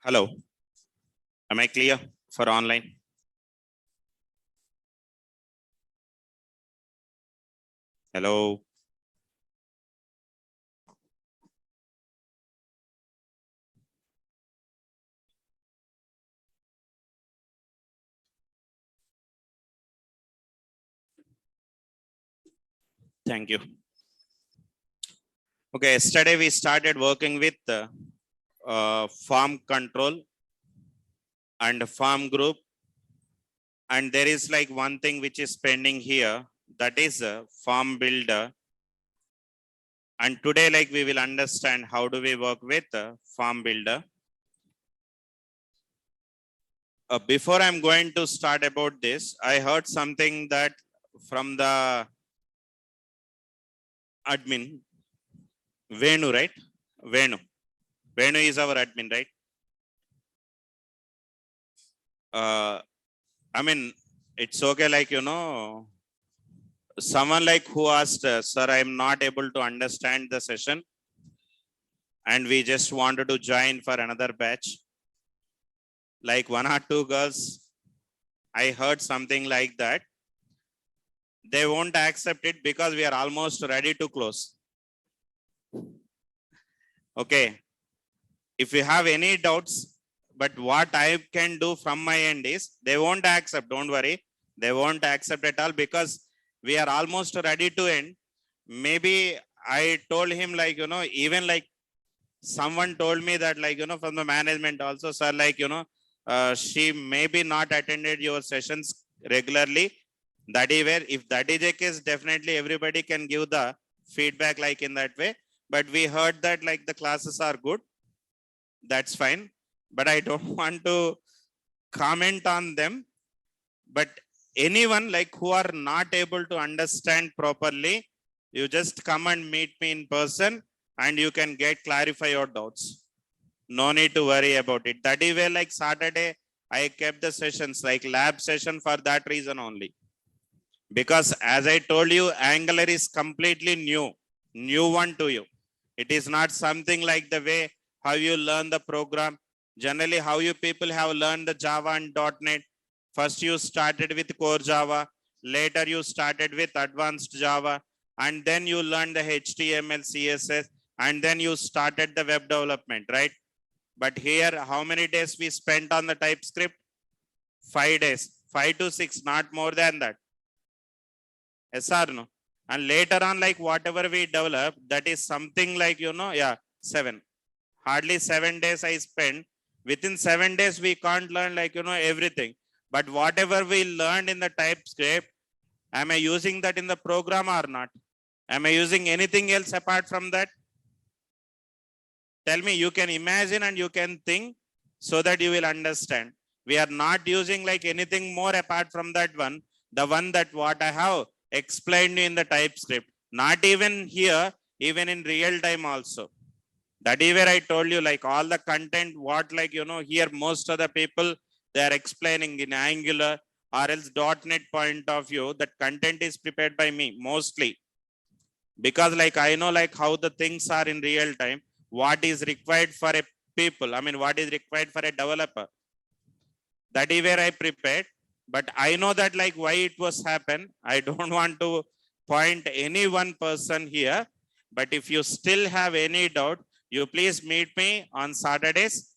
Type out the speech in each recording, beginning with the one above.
Hello, am I clear for online? Hello. Thank you. Okay, yesterday we started working with farm control and farm group, and there is like one thing which is pending here, that is farm builder. And today like we will understand how do we work with farm builder. Before I'm going to start about this, I heard something that from the admin, Venu, right? Venu is our admin, right? I mean, it's okay, like, someone like who asked, sir, I'm not able to understand the session and we just wanted to join for another batch. Like one or two girls, I heard something like that. They won't accept it because we are almost ready to close. Okay. If you have any doubts, but what I can do from my end is they won't accept. Don't worry. They won't accept at all because we are almost ready to end. Maybe I told him, like, even like someone told me that, like, from the management also, sir, like, she maybe not attended your sessions regularly. That is where, if that is the case, definitely everybody can give the feedback like in that way. But we heard that like the classes are good. That's fine. But I don't want to comment on them. But anyone like who are not able to understand properly, you just come and meet me in person and you can get clarify your doubts. No need to worry about it. That is where like Saturday I kept the sessions like lab session for that reason only. Because as I told you, Angular is completely new one to you. It is not something like the way how you learn the program. Generally, how you people have learned the Java and .NET. First, you started with core Java. Later, you started with advanced Java. And then you learned the HTML, CSS. And then you started the web development, right? But here, how many days we spent on the TypeScript? 5 days. 5 to 6, not more than that. Yes or no? And later on, like whatever we develop, that is something like, 7. Hardly 7 days I spent. Within 7 days, we can't learn like, everything. But whatever we learned in the TypeScript, am I using that in the program or not? Am I using anything else apart from that? Tell me, you can imagine and you can think so that you will understand. We are not using like anything more apart from that one. The one that what I have explained in the TypeScript. Not even here, even in real time also. That is where I told you like all the content, what like, here most of the people, they are explaining in Angular or else .NET point of view, that content is prepared by me mostly. Because like I know like how the things are in real time, what is required for a people, I mean, what is required for a developer. That is where I prepared. But I know that like why it was happen. I don't want to point any one person here. But if you still have any doubt, you please meet me on Saturdays.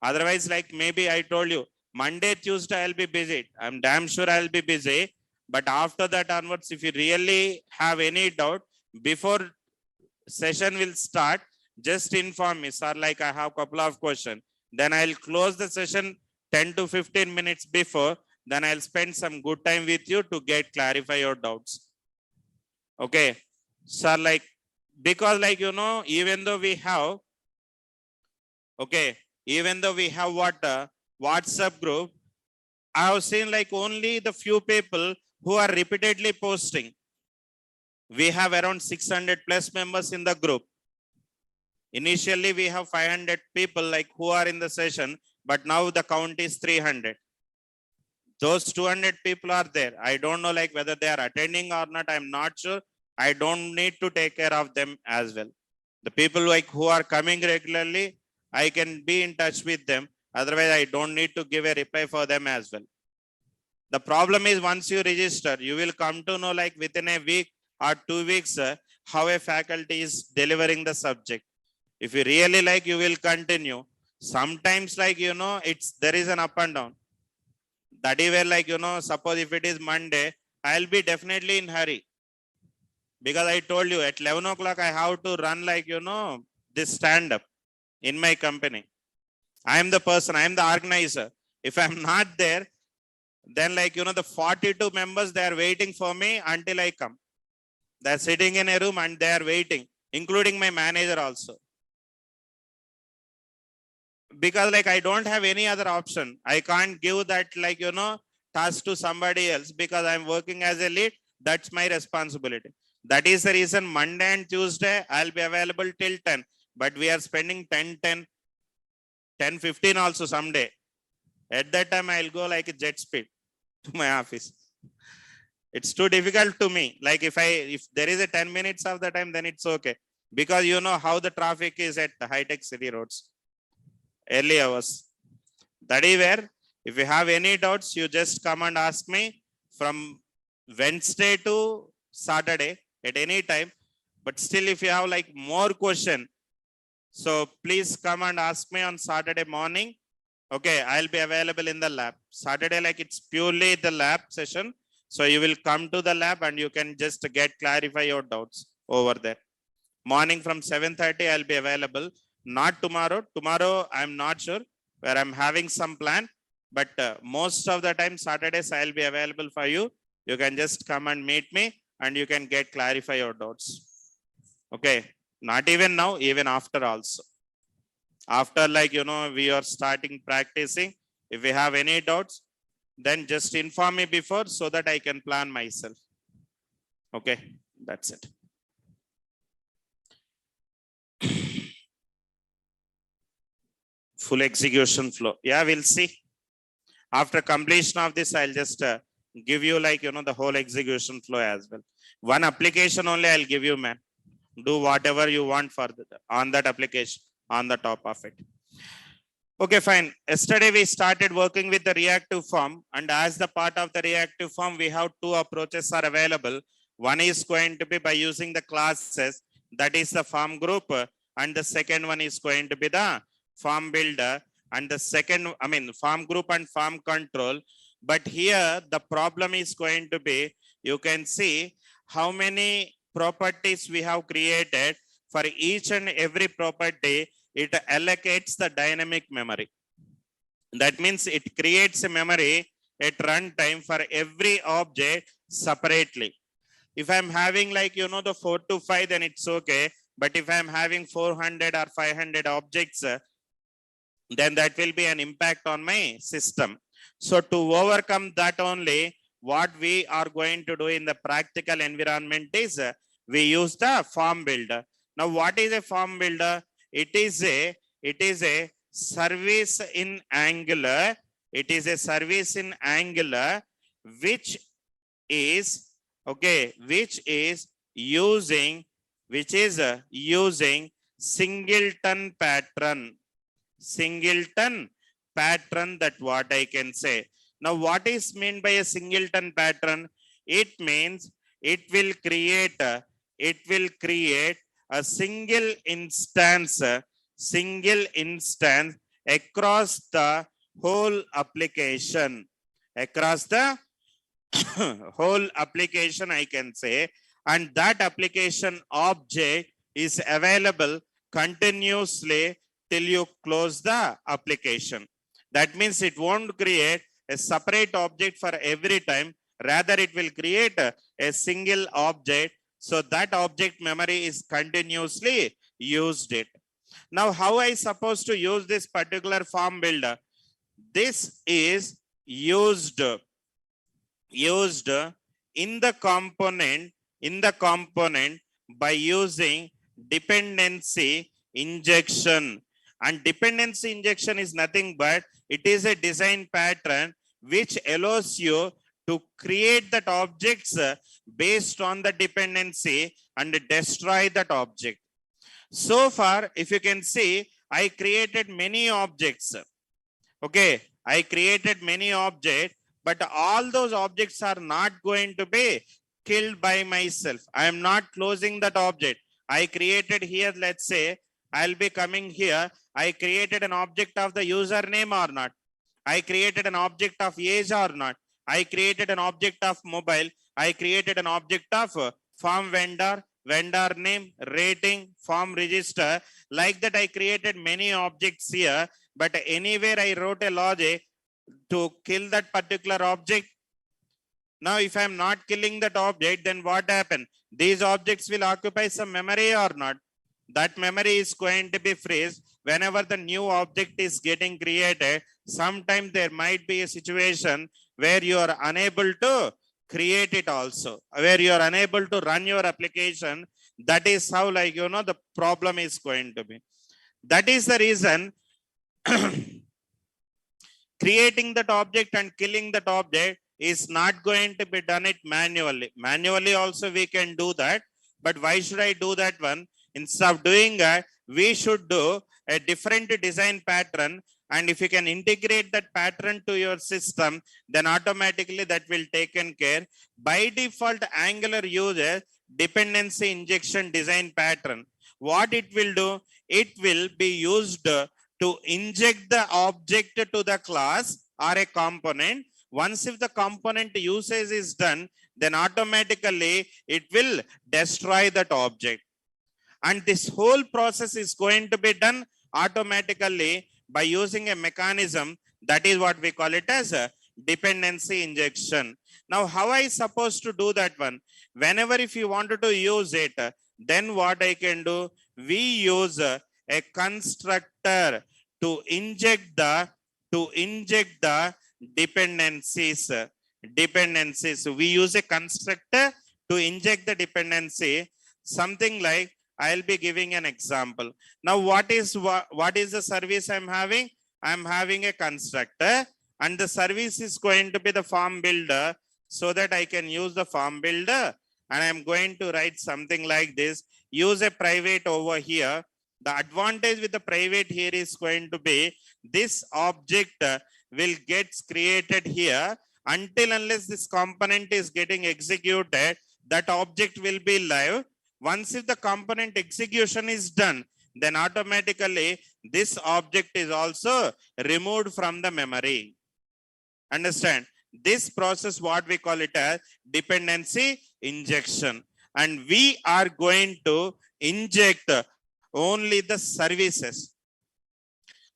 Otherwise, like maybe I told you, Monday, Tuesday, I'll be busy. I'm damn sure I'll be busy. But after that onwards, if you really have any doubt, before session will start, just inform me, sir, like I have a couple of questions. Then I'll close the session 10 to 15 minutes before. Then I'll spend some good time with you to get clarify your doubts. Okay. Sir, like, because like, even though we have, okay, even though we have what WhatsApp group, I have seen like only the few people who are repeatedly posting. We have around 600 plus members in the group. Initially, we have 500 people like who are in the session, but now the count is 300. Those 200 people are there. I don't know like whether they are attending or not. I'm not sure. I don't need to take care of them as well. The people like who are coming regularly, I can be in touch with them. Otherwise, I don't need to give a reply for them as well. The problem is once you register, you will come to know like within a week or 2 weeks how a faculty is delivering the subject. If you really like, you will continue. Sometimes like, there is an up and down. That is where like, suppose if it is Monday, I'll be definitely in hurry. Because I told you at 11 o'clock, I have to run like, this stand up in my company. I am the person, I am the organizer. If I'm not there, then like, the 42 members, they are waiting for me until I come. They're sitting in a room and they are waiting, including my manager also. Because like, I don't have any other option. I can't give that like, task to somebody else because I'm working as a lead. That's my responsibility. That is the reason Monday and Tuesday, I'll be available till 10. But we are spending 10:15 also someday. At that time, I'll go like a jet speed to my office. It's too difficult to me. Like if there is a 10 minutes of the time, then it's okay. Because you know how the traffic is at the high-tech city roads. Early hours. That is where, if you have any doubts, you just come and ask me from Wednesday to Saturday at any time. But still, if you have like more question, so please come and ask me on Saturday morning. Okay, I'll be available in the lab. Saturday, like it's purely the lab session. So you will come to the lab and you can just clarify your doubts over there. Morning from 7:30, I'll be available. Not tomorrow. Tomorrow, I'm not sure where I'm having some plan. But most of the time, Saturdays, I'll be available for you. You can just come and meet me and you can clarify your doubts. Okay, not even now, even after also. After like, we are starting practicing. If we have any doubts, then just inform me before so that I can plan myself. Okay, that's it. Full execution flow. Yeah, we'll see. After completion of this, I'll just give you like, the whole execution flow as well. One application only I'll give you, man. Do whatever you want for on that application, on the top of it. Okay, fine. Yesterday we started working with the reactive form, and as the part of the reactive form, we have two approaches are available. One is going to be by using the classes, that is the form group, and the second one is going to be the form builder, and the second, form group and form control. But here the problem is going to be, you can see how many properties we have created. For each and every property, it allocates the dynamic memory. That means it creates a memory at runtime for every object separately. If I'm having like, the 4 to 5, then it's okay. But if I'm having 400 or 500 objects, then that will be an impact on my system. So to overcome that only, what we are going to do in the practical environment is we use the form builder. Now, what is a form builder? It is a service in Angular. It is a service in Angular, which is using singleton pattern. Singleton pattern, that what I can say. Now, what is meant by a singleton pattern? It means it will create a single instance across the whole application. Across the whole application, I can say, and that application object is available continuously till you close the application. That means it won't create a separate object for every time. Rather, it will create a single object. So that object memory is continuously used it. Now, how I supposed to use this particular form builder? This is used in the component by using dependency injection. And dependency injection is nothing but it is a design pattern which allows you to create that objects based on the dependency and destroy that object. So far, if you can see, I created many objects. Okay, I created many objects, but all those objects are not going to be killed by myself. I am not closing that object. I created here, let's say, I'll be coming here. I created an object of the username or not. I created an object of age or not. I created an object of mobile. I created an object of form vendor, vendor name, rating, form register. Like that, I created many objects here, but anywhere I wrote a logic to kill that particular object. Now, if I'm not killing that object, then what happened? These objects will occupy some memory or not. That memory is going to be freeze whenever the new object is getting created. Sometimes there might be a situation where you are unable to create it also, where you are unable to run your application. That is how, like, the problem is going to be. That is the reason creating that object and killing that object is not going to be done it manually. Manually also we can do that, but why should I do that one? Instead of doing that, we should do a different design pattern, and if you can integrate that pattern to your system, then automatically that will taken care. By default, Angular uses dependency injection design pattern. What it will do? It will be used to inject the object to the class or a component. Once if the component usage is done, then automatically it will destroy that object. And this whole process is going to be done automatically by using a mechanism that is what we call it as a dependency injection. Now, how I supposed to do that one? Whenever if you wanted to use it, then what I can do? We use a constructor to inject the dependencies. We use a constructor to inject the dependency. Something like, I'll be giving an example. Now, what is the service I'm having? I'm having a constructor, and the service is going to be the form builder, so that I can use the form builder, and I'm going to write something like this. Use a private over here. The advantage with the private here is going to be this object will get created here. Until unless this component is getting executed, that object will be live. Once if the component execution is done, then automatically this object is also removed from the memory. Understand? This process, what we call it as dependency injection. And we are going to inject only the services.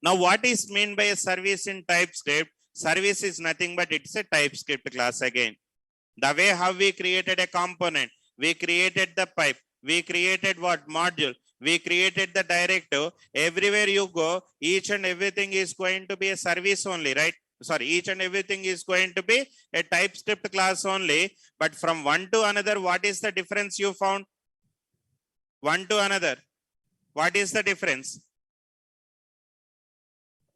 Now, what is meant by a service in TypeScript? Service is nothing but it's a TypeScript class again. The way how we created a component, we created the pipe, we created what module, we created the directive. Everywhere you go, each and everything is going to be a service only, right? Sorry, each and everything is going to be a TypeScript class only. But from one to another, what is the difference you found? One to another, what is the difference?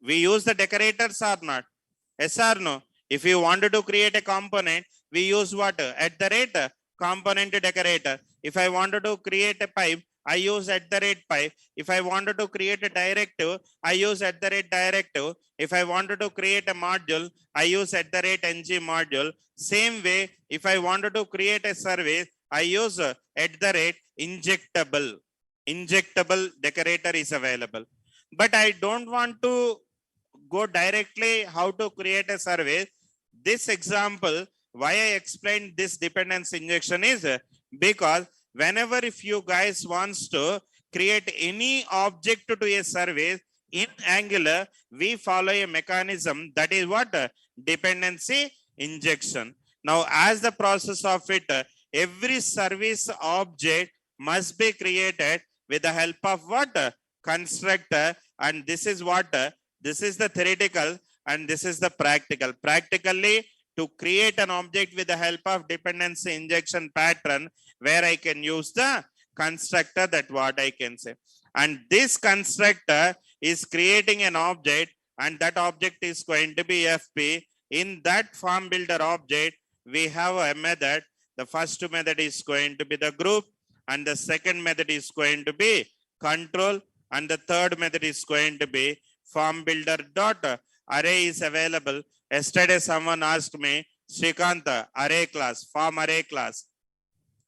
We use the decorators or not? Yes or no? If you wanted to create a component, we use what? At the rate component decorator. If I wanted to create a pipe, I use at the rate pipe. If I wanted to create a directive, I use at the rate directive. If I wanted to create a module, I use at the rate ng module. Same way, if I wanted to create a service, I use at the rate injectable. Injectable decorator is available. But I don't want to go directly how to create a service. This example, why I explained this dependency injection is because whenever if you guys wants to create any object to a service in Angular, we follow a mechanism that is what? Dependency injection. Now, as the process of it, every service object must be created with the help of what? Constructor. And this is what? This is the theoretical and this is the practical. Practically, to create an object with the help of dependency injection pattern, where I can use the constructor, that what I can say. And this constructor is creating an object, and that object is going to be FP. In that form builder object, we have a method. The first method is going to be the group, and the second method is going to be control, and the third method is going to be form builder dot array is available. Yesterday someone asked me, Srikanta, array class, form array class.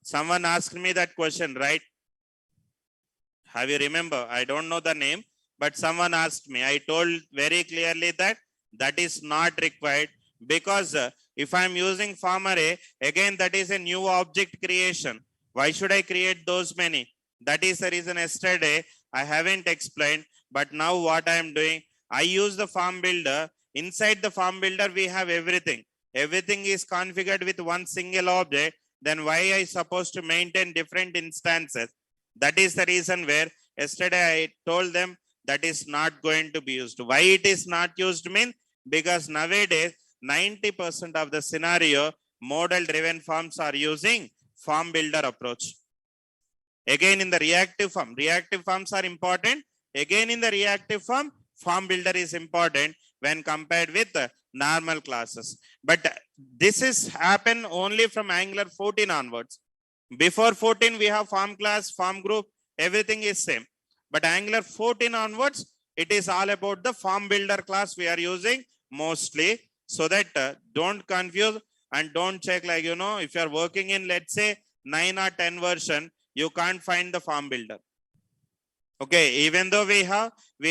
Someone asked me that question, right? Have you remember? I don't know the name, but someone asked me. I told very clearly that that is not required because if I'm using form array, again, that is a new object creation. Why should I create those many? That is the reason yesterday I haven't explained, but now what I am doing, I use the form builder. Inside the form builder, we have everything. Everything is configured with one single object. Then why I supposed to maintain different instances? That is the reason where yesterday I told them that is not going to be used. Why it is not used mean? Because nowadays 90% of the scenario model driven forms are using form builder approach. Again in the reactive forms are important. Again in the reactive form builder is important when compared with normal classes. But this is happen only from Angular 14 onwards. Before 14, we have form class, form group, everything is same. But Angular 14 onwards, it is all about the form builder class we are using mostly. So that don't confuse and don't check like, if you are working in, let's say, 9 or 10 version, you can't find the form builder. Okay, even though we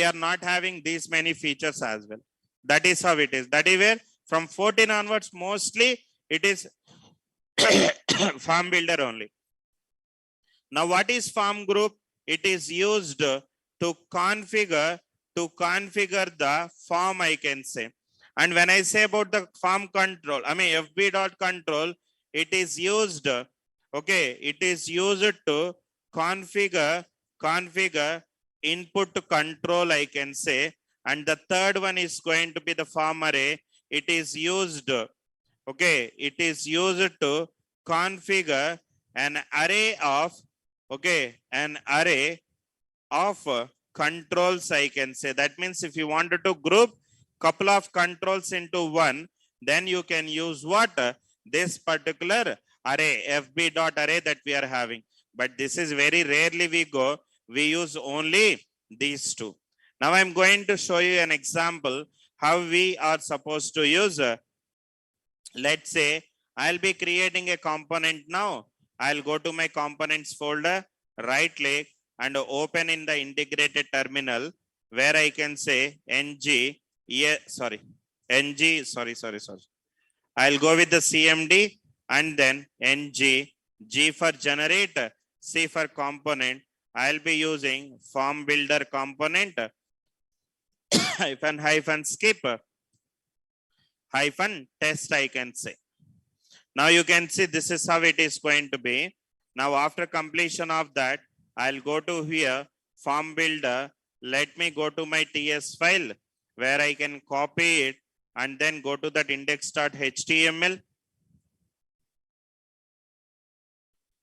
are not having these many features as well. That is how it is. That is where from 14 onwards, mostly it is form builder only. Now, what is form group? It is used to configure the form, I can say. And when I say about the form control, I mean fb.control, it is used, okay, it is used to configure input control, I can say. And the third one is going to be the form array. It is used, okay, it is used to configure an array of, okay, an array of controls, I can say. That means if you wanted to group couple of controls into one, then you can use what? This particular array, fb.array that we are having. But this is very rarely we use only these two. Now I'm going to show you an example how we are supposed to use. Let's say I'll be creating a component now. I'll go to my components folder, right click and open in the integrated terminal where I can say ng, I'll go with the CMD and then ng, G for generate, C for component. I'll be using form builder component hyphen skip hyphen test, I can say. Now you can see this is how it is going to be. Now after completion of that, I'll go to here, form builder. Let me go to my TS file where I can copy it and then go to that index.html.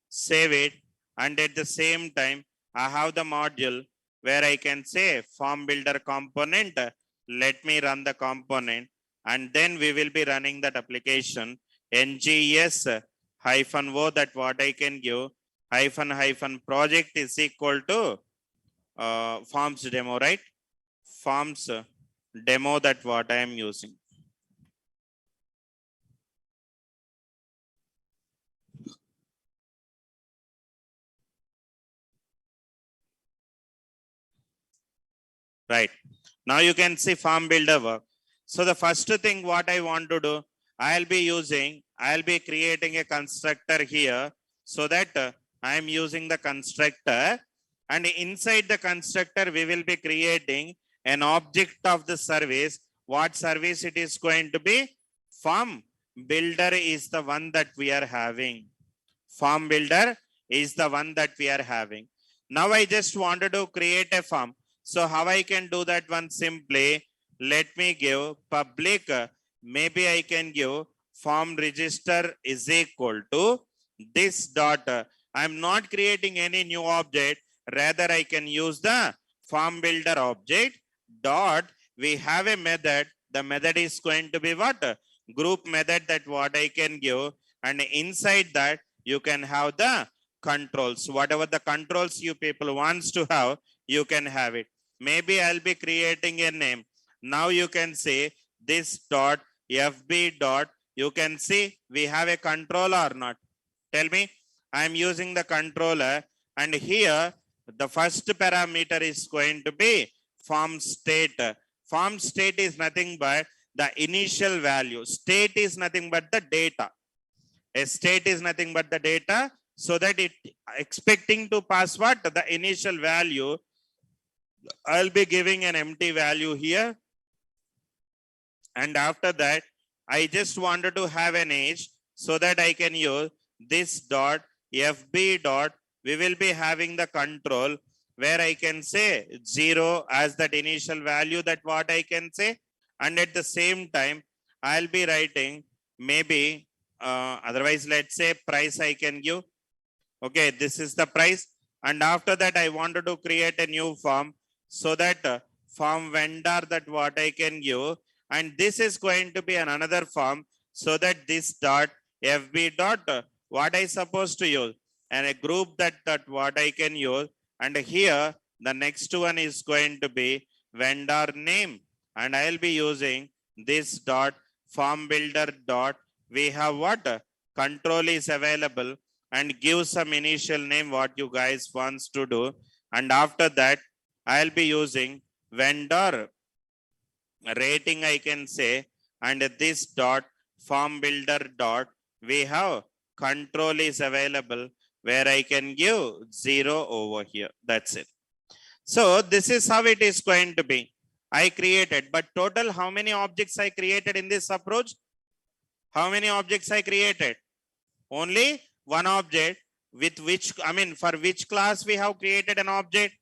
Save it. And at the same time, I have the module where I can say form builder component. Let me run the component and then we will be running that application. ngs -o, that what I can give -- project is equal to forms demo, right? Forms demo, that what I am using. Right. Now you can see form builder work. So the first thing what I want to do, I'll be creating a constructor here so that I am using the constructor, and inside the constructor we will be creating an object of the service. What service it is going to be? Form builder is the one that we are having. Form builder is the one that we are having. Now I just wanted to create a form. So how I can do that one? Simply let me give public, maybe I can give form register is equal to this dot. I'm not creating any new object. Rather, I can use the form builder object dot. We have a method. The method is going to be what? Group method, that what I can give. And inside that, you can have the controls. Whatever the controls you people wants to have, you can have it. Maybe I'll be creating a name. Now you can say this dot FB dot, you can see we have a controller or not. Tell me, I am using the controller, and here the first parameter is going to be form state. Form state is nothing but the initial value. State is nothing but the data. A state is nothing but the data, so that it expecting to pass what? The initial value. I'll be giving an empty value here. And after that, I just wanted to have an age so that I can use this dot FB dot. We will be having the control where I can say 0 as that initial value, that what I can say. And at the same time, I'll be writing maybe, otherwise let's say price I can give. Okay, this is the price. And after that, I wanted to create a new form so that form vendor, that what I can give. And this is going to be another form so that this dot FB dot, what I supposed to use, and a group that what I can use. And here the next one is going to be vendor name, and I'll be using this dot form builder dot. We have what? Control is available, and give some initial name what you guys wants to do. And after that, I'll be using vendor rating, I can say, and this dot form builder dot, we have control is available where I can give 0 over here. That's it. So this is how it is going to be. I created, but total how many objects I created in this approach? How many objects I created? Only one object, with which, I mean, for which class we have created an object?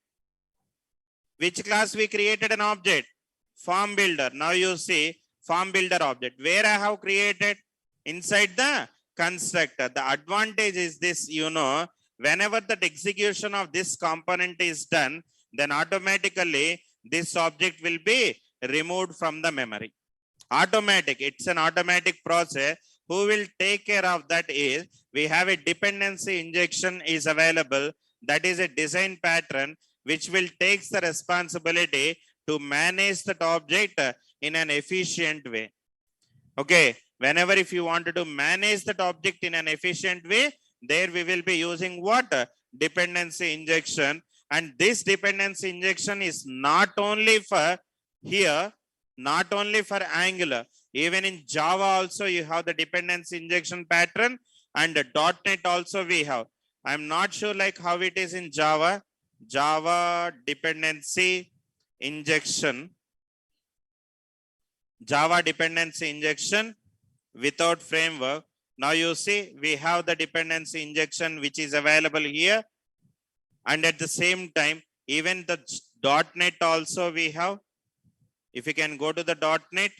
Which class we created an object? Form builder. Now you see form builder object. Where I have created? Inside the constructor. The advantage is this, you know, whenever that execution of this component is done, then automatically this object will be removed from the memory. Automatic. It's an automatic process. Who will take care of that is, we have a dependency injection is available. That is a design pattern which will take the responsibility to manage that object in an efficient way. Okay, whenever if you wanted to manage that object in an efficient way, there we will be using what? Dependency injection. And this dependency injection is not only for here, not only for Angular, even in Java also you have the dependency injection pattern, and the .NET also we have. I'm not sure like how it is in Java. Java dependency injection. Java dependency injection without framework. Now you see we have the dependency injection which is available here. And at the same time, even the .NET also we have. If you can go to the .NET,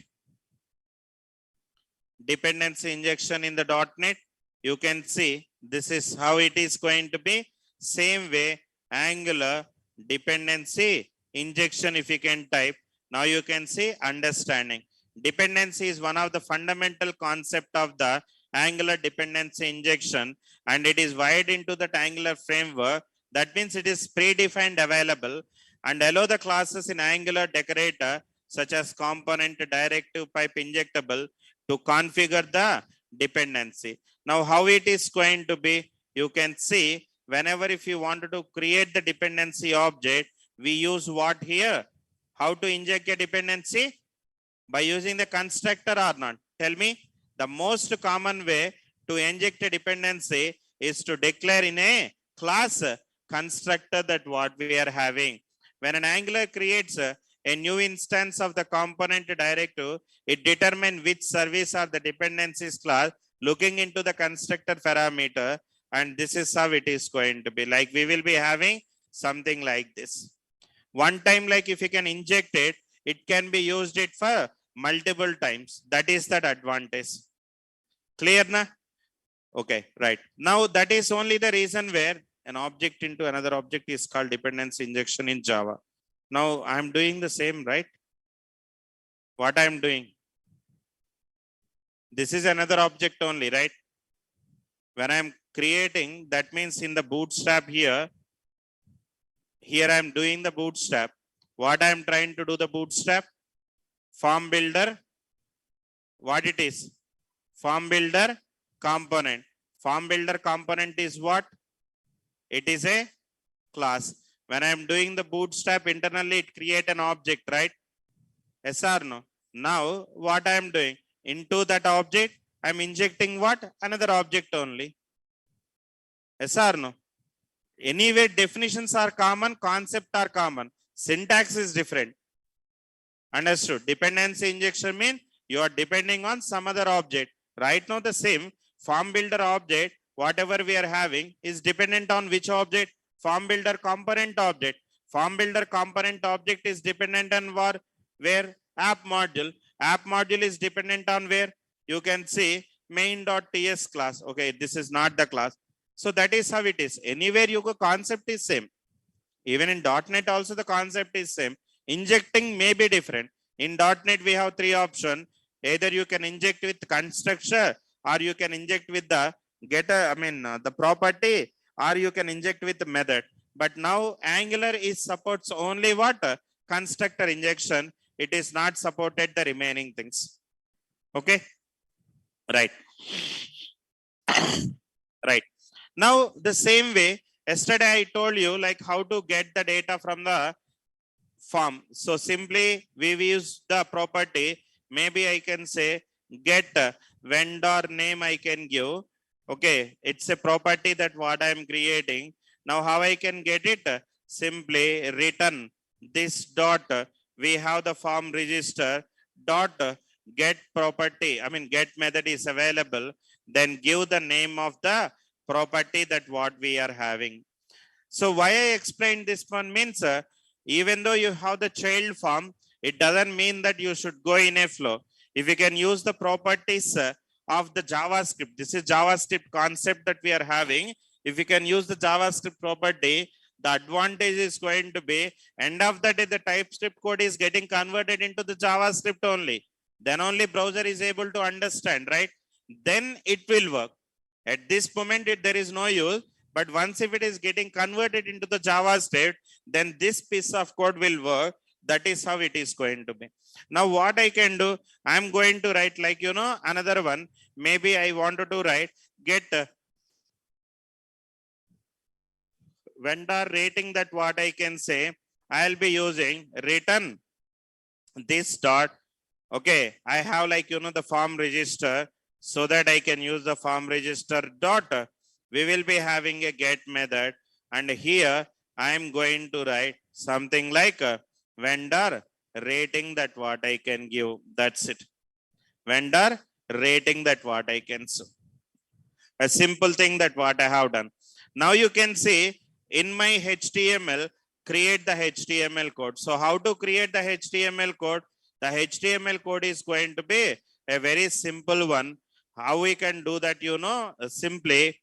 dependency injection in the .NET, you can see this is how it is going to be. Same way, Angular dependency injection, if you can type, now you can see understanding. Dependency is one of the fundamental concept of the Angular dependency injection, and it is wired into that Angular framework. That means it is predefined available, and allow the classes in Angular decorator such as component, directive, pipe, injectable to configure the dependency. Now how it is going to be, you can see whenever if you wanted to create the dependency object, we use what here? How to inject a dependency? By using the constructor or not? Tell me. The most common way to inject a dependency is to declare in a class constructor that what we are having. When an Angular creates a new instance of the component directive, it determines which service or the dependencies class looking into the constructor parameter, and this is how it is going to be. Like we will be having something like this. One time, like if you can inject it, it can be used it for multiple times. That is that advantage. Clear na? Okay, right. Now that is only the reason where an object into another object is called dependency injection in Java. Now I'm doing the same, right? What I'm doing? This is another object only, right? When I'm creating, that means in the bootstrap here I'm doing the bootstrap. What I'm trying to do the bootstrap? form builder, what it is? Form builder component. Form builder component is what? It is a class. When I am doing the bootstrap internally, it create an object, right? Yes or no? Now what I am doing? Into that object, I am injecting what? Another object only. Yes or no? Anyway, definitions are common, concept are common. Syntax is different. Understood? Dependency injection means you are depending on some other object. Right now, the same form builder object, whatever we are having, is dependent on which object? Form builder component object. Form builder component object is dependent on where? App module. App module is dependent on where? You can see main.ts class. Okay, this is not the class. So that is how it is. Anywhere you go, concept is same. Even in .NET also the concept is same. Injecting may be different. In .NET we have three options. Either you can inject with constructor, or you can inject with the getter, the property, or you can inject with the method. But now Angular is supports only what? Constructor injection. It is not supported the remaining things. Okay. Right. Right. Now the same way, yesterday I told you like how to get the data from the form. So simply we use the property. Maybe I can say get vendor name I can give. Okay, it's a property that what I'm creating. Now how I can get it? Simply return this dot. We have the form register dot get property. Get method is available. Then give the name of the property that what we are having. So why I explained this one means even though you have the child form, it doesn't mean that you should go in a flow. If you can use the properties of the JavaScript, this is JavaScript concept that we are having. If you can use the JavaScript property, the advantage is going to be end of the day, the TypeScript code is getting converted into the JavaScript only. Then only browser is able to understand, right? Then it will work. At this moment, there is no use. But once if it is getting converted into the JavaScript, then this piece of code will work. That is how it is going to be. Now what I can do, I'm going to write like, another one. Maybe I wanted to write get vendor rating, that what I can say, I'll be using return this dot. Okay, I have like, the form register, so that I can use the form register dot. We will be having a get method, and here I am going to write something like a vendor rating, that what I can give. That's it. Vendor rating, that what I can say. A simple thing that what I have done. Now you can see in my HTML, create the HTML code. So how to create the HTML code? The HTML code is going to be a very simple one. How we can do that, simply.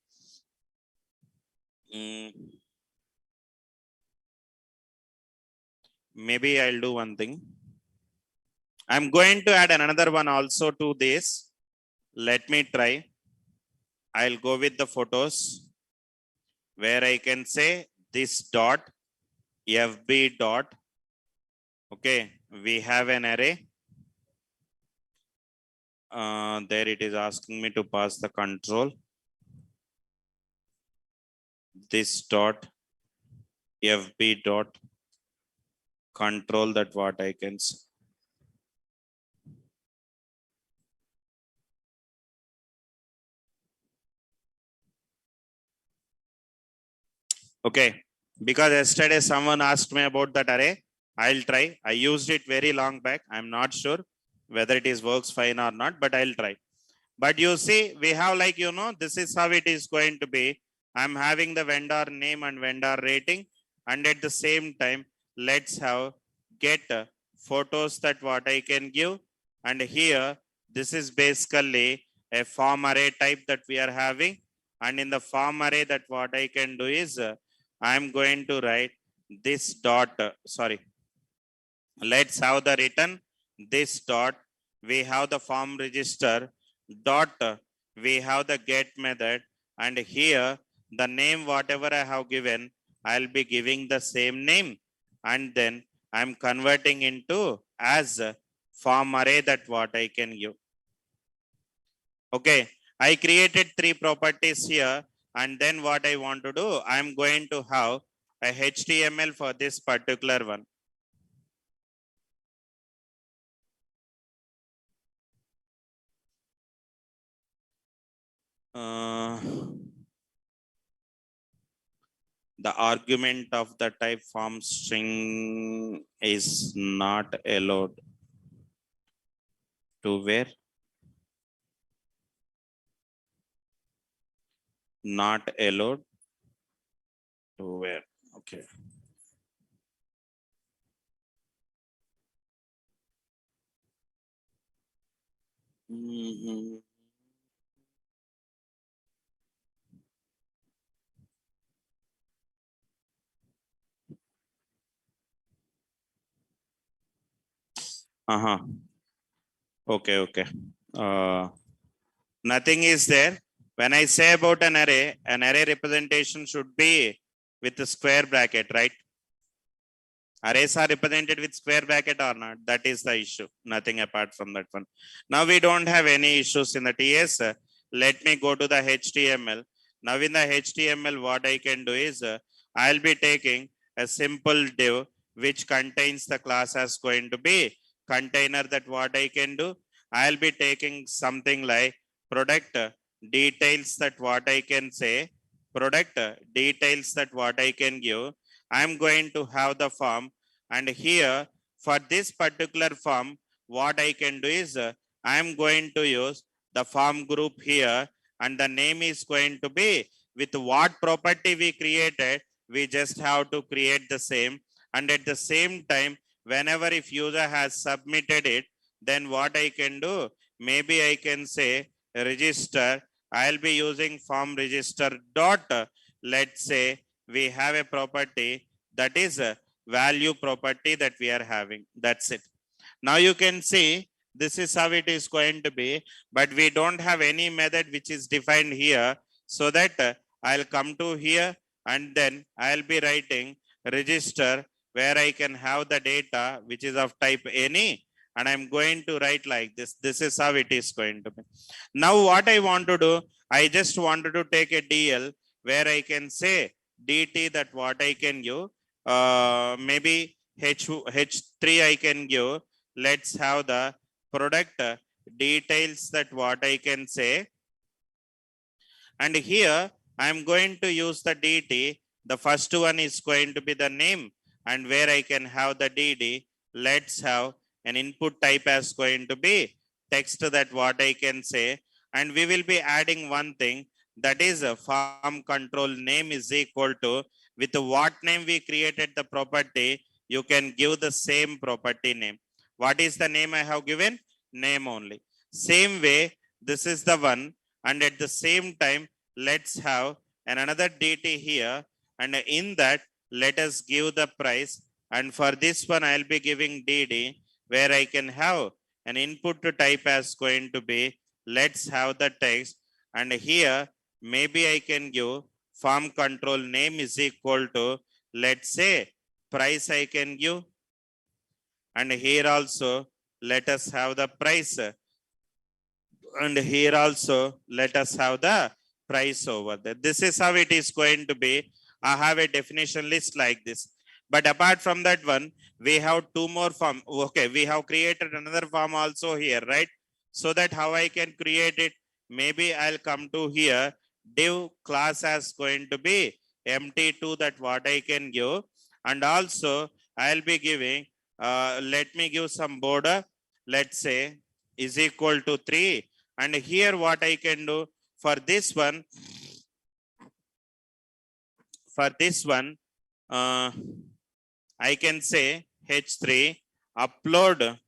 Maybe I'll do one thing. I'm going to add another one also to this. Let me try. I'll go with the photos where I can say this dot FB dot. Okay, we have an array. There it is asking me to pass the control. This dot FB dot control, that what I can say. Okay, because yesterday someone asked me about that array. I'll try. I used it very long back. I'm not sure whether it is works fine or not, but I'll try. But you see, we have like, this is how it is going to be. I'm having the vendor name and vendor rating. And at the same time, let's have get photos, that what I can give. And here, this is basically a form array type that we are having. And in the form array, that what I can do is, I'm going to write this dot, sorry. Let's have the return this dot. We have the form register dot. We have the get method, and here the name whatever I have given, I'll be giving the same name, and then I'm converting into as form array that what I can give. Okay, I created 3 properties here, and then what I want to do, I'm going to have a HTML for this particular one. Uh, the argument of the type form string is not allowed to where? Not allowed to where? Okay. Mhm. Uh-huh. Okay, okay. Uh, Nothing is there. When I say about an array representation should be with a square bracket, right? Arrays are represented with square bracket or not? That is the issue. Nothing apart from that one. Now we don't have any issues in the TS. Let me go to the HTML. Now in the HTML, what I can do is I'll be taking a simple div which contains the class as going to be container. That what I can do, I'll be taking something like product details. That what I can say, product details. That what I can give. I'm going to have the form, and here for this particular form, what I can do is I'm going to use the form group here, and the name is going to be with what property we created. We just have to create the same, and at the same time, whenever if user has submitted it, then what I can do, maybe I can say register. I'll be using form register dot. Let's say we have a property that is a value property that we are having. That's it. Now you can see this is how it is going to be, but we don't have any method which is defined here. So that I'll come to here, and then I'll be writing register where I can have the data which is of type any, and I'm going to write like this. This is how it is going to be. Now what I want to do, I just wanted to take a DL where I can say DT that what I can give, maybe H3 I can give. Let's have the product details that what I can say. And here I'm going to use the DT. The first one is going to be the name, and where I can have the DD. Let's have an input type as going to be text that what I can say. And we will be adding one thing, that is a form control name is equal to with what name we created the property. You can give the same property name. What is the name I have given? Name only. Same way, this is the one, and at the same time, let's have another DT here, and in that let us give the price, and for this one I'll be giving DD where I can have an input to type as going to be, let's have the text, and here maybe I can give form control name is equal to, let's say, price I can give, and here also let us have the price, and here also let us have the price over there. This is how it is going to be. I have a definition list like this, but apart from that one, we have two more form. Okay, we have created another form also here, right? So that how I can create it, maybe I'll come to here, div class as going to be empty2 that what I can give, and also I'll be giving, let me give some border, let's say is equal to 3. And here what I can do, for this one, for this one, uh, I can say H3 upload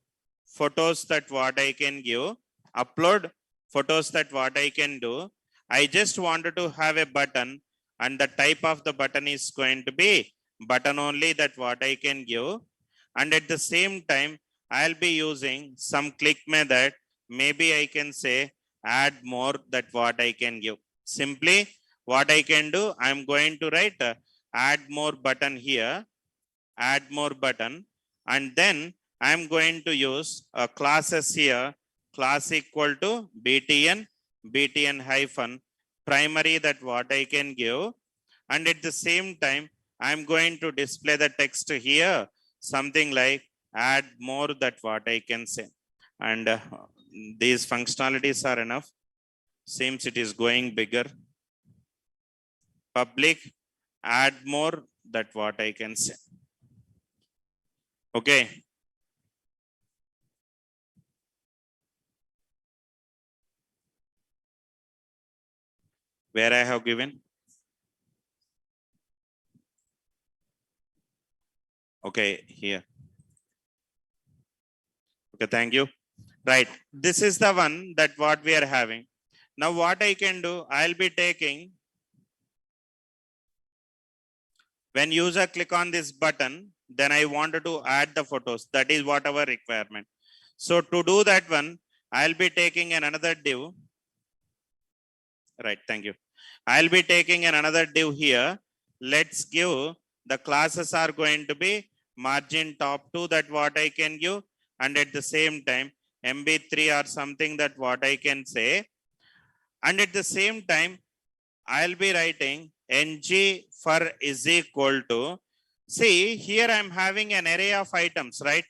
photos that what I can give, upload photos that what I can do. I just wanted to have a button, and the type of the button is going to be button only that what I can give. And at the same time, I'll be using some click method. Maybe I can say add more that what I can give. Simply what I can do, I'm going to write add more button here, add more button, and then I'm going to use classes here, class equal to btn hyphen primary, that what I can give. And at the same time, I'm going to display the text here, something like add more, that what I can say. And these functionalities are enough. Seems it is going bigger. Public, add more, that what I can say. Okay. Where I have given. Okay, here. Okay, thank you. Right. This is the one that what we are having. Now what I can do, I'll be taking, when user click on this button, then I wanted to add the photos. That is what our requirement. So to do that one, I'll be taking another div. Right, thank you. I'll be taking another div here. Let's give, the classes are going to be margin top 2, that what I can give, and at the same time MB3 or something, that what I can say. And at the same time, I'll be writing ng for is equal to, see here I'm having an array of items, right?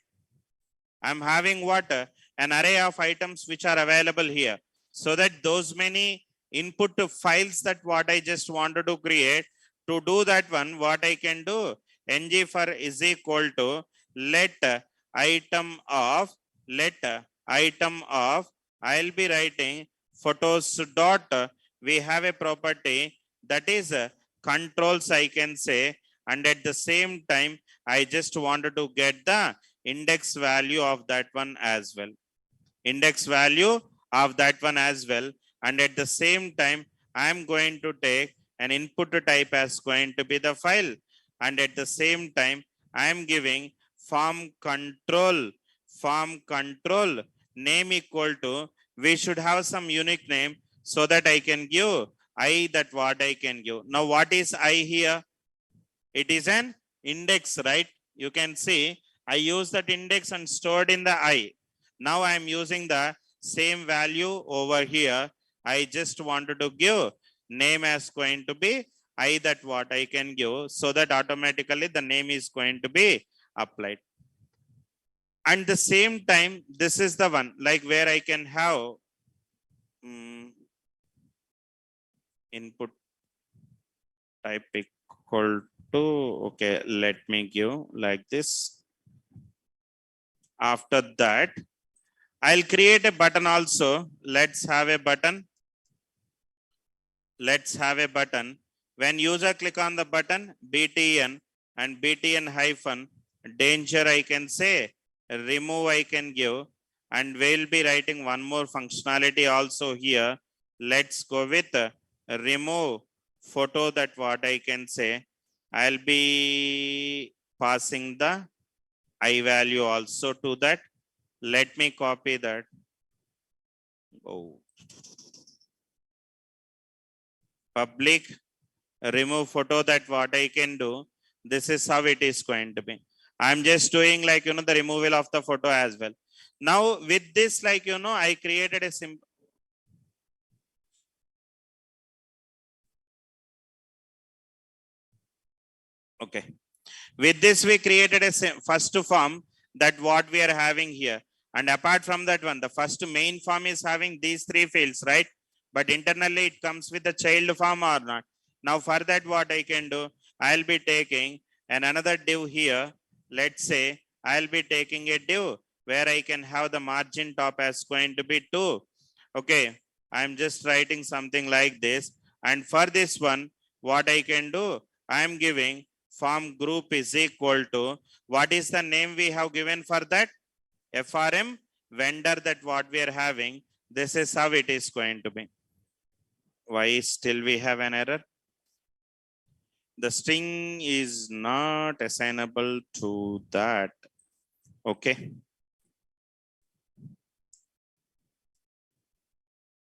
I'm having what? An array of items which are available here. So that those many input files, that what I just wanted to create, to do that one, what I can do, ng for is equal to let item of, I'll be writing photos dot, we have a property that is controls, I can say. And at the same time, I just wanted to get the index value of that one as well. Index value of that one as well. And at the same time, I'm going to take an input type as going to be the file. And at the same time, I'm giving form control name equal to, we should have some unique name, so that I can give I, that what I can give. Now what is I here? It is an index, right? You can see I use that index and stored in the I. Now I am using the same value over here. I just wanted to give name as going to be I, that what I can give, so that automatically the name is going to be applied. And the same time, this is the one like where I can have input type equal to, okay, let me give like this. After that, I'll create a button also. Let's have a button. When user click on the button, btn and btn hyphen danger, I can say remove, I can give. And we'll be writing one more functionality also here. Let's go with remove photo, that what I can say. I'll be passing the I value also to that. Let me copy that. Oh. Public, remove photo, that what I can do. This is how it is going to be. I'm just doing like, the removal of the photo as well. Now with this, like, I created a simple. Okay. With this, we created a first form, that what we are having here. And apart from that one, the first main form is having these 3 fields, right? But internally it comes with the child form or not. Now for that, what I can do, I'll be taking another div here. Let's say I'll be taking a div where I can have the margin top as going to be 2. Okay. I'm just writing something like this. And for this one, what I can do, I'm giving form group is equal to, what is the name we have given for that? FRM vendor, that what we are having. This is how it is going to be. Why still we have an error? The string is not assignable to that. Okay.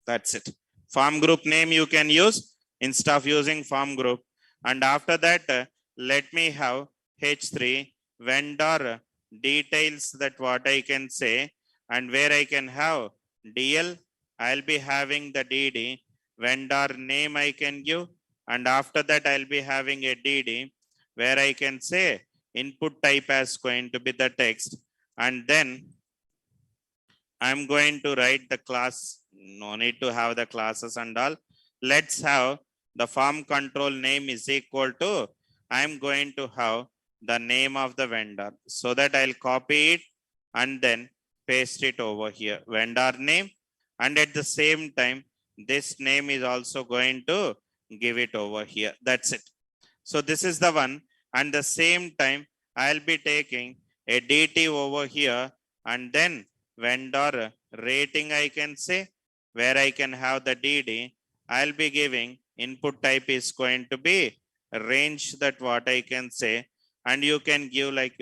That's it. Form group name you can use instead of using form group. And after that, let me have H3 vendor details that what I can say, and where I can have DL, I'll be having the DD, vendor name I can give, and after that I'll be having a DD where I can say input type as going to be the text, and then I'm going to write the class. No need to have the classes and all. Let's have the form control name is equal to, I'm going to have the name of the vendor, so that I'll copy it and then paste it over here. Vendor name, and at the same time, this name is also going to give it over here. That's it. So this is the one, and the same time I'll be taking a DT over here, and then vendor rating I can say, where I can have the DD. I'll be giving input type is going to be range, that what I can say, and you can give like,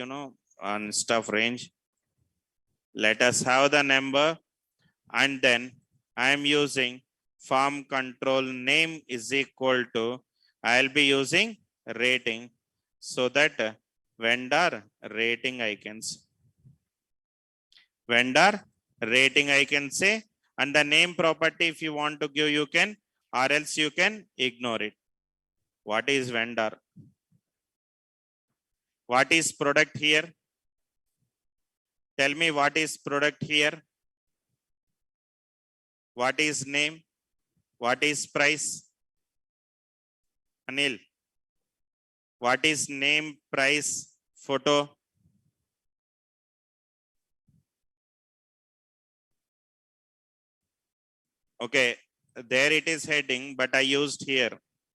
on stuff range. Let us have the number, and then I am using form control name is equal to, I'll be using rating, so that vendor rating I can say. Vendor rating I can say, and the name property if you want to give you can, or else you can ignore it. What is vendor? What is product here? Tell me what is product here? What is name? What is price? Anil, what is name, price, photo? Okay, there it is heading, but I used here.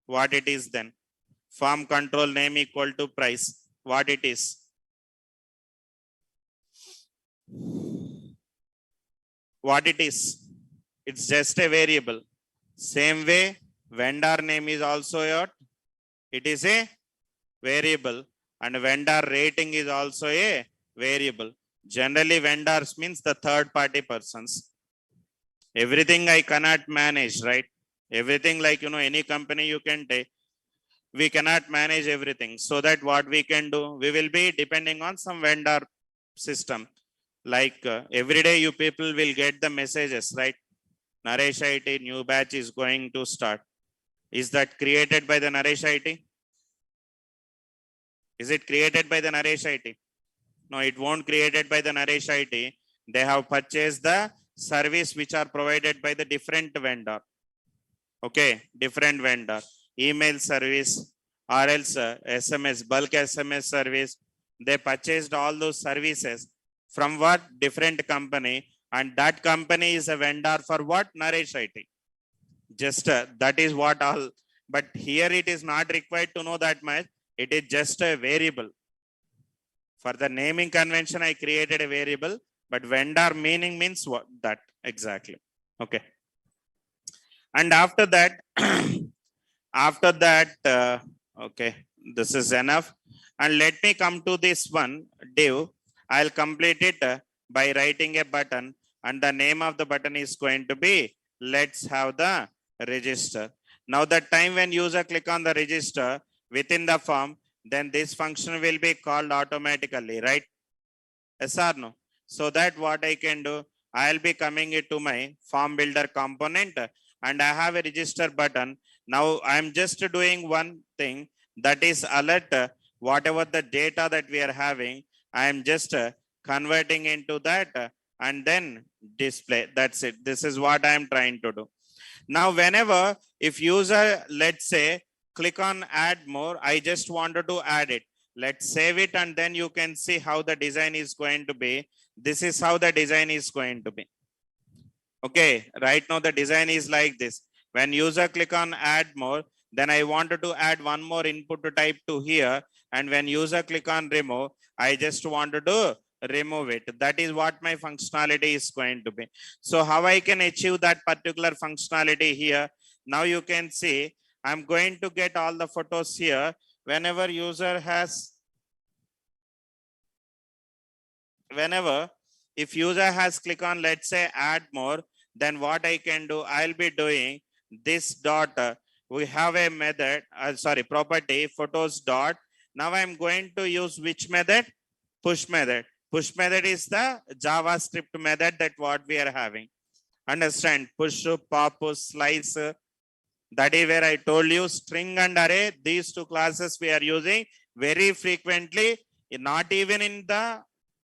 What it is then? Form control name equal to price. What it is? What it is? It's just a variable. Same way, vendor name is also it is a variable, and vendor rating is also a variable. Generally, vendors means the third party persons. Everything I cannot manage, right? Everything like, any company you can take, we cannot manage everything. So that what we can do, we will be depending on some vendor system. Like every day you people will get the messages, right? Naresh IT new batch is going to start. Is that created by the Naresh IT? Is it created by the Naresh IT? No, it won't created by the Naresh IT. They have purchased the service which are provided by the different vendor. Okay, different vendor. Email service or else SMS, bulk SMS service. They purchased all those services from what? Different company. And that company is a vendor for what? Naresh IT. Just that is what all. But here it is not required to know that much. It is just a variable. For the naming convention, I created a variable, but vendor meaning means what? That exactly. Okay. And after that, okay, this is enough. And let me come to this one div. I'll complete it by writing a button, and the name of the button is going to be, let's have the register. Now the time when user click on the register within the form, then this function will be called automatically, right? Yes or no? So that what I can do, I'll be coming it to my form builder component, and I have a register button. Now I'm just doing one thing, that is alert whatever the data that we are having. I am just converting into that and then display. That's it. This is what I am trying to do. Now, whenever if user, let's say, click on add more, I just wanted to add it. Let's save it, and then you can see how the design is going to be. This is how the design is going to be. Okay, right now the design is like this. When user click on add more, then I wanted to add one more input to type to here. And when user click on remove, I just wanted to remove it. That is what my functionality is going to be. So how I can achieve that particular functionality here? Now you can see I'm going to get all the photos here. Whenever user has, if user has click on, let's say, add more, then what I can do, I'll be doing this dot, we have a method, property photos dot. Now I'm going to use which method? Push method. Push method is the JavaScript method that what we are having. Understand? Push, pop, slice. That is where I told you string and array. These two classes we are using very frequently, not even in the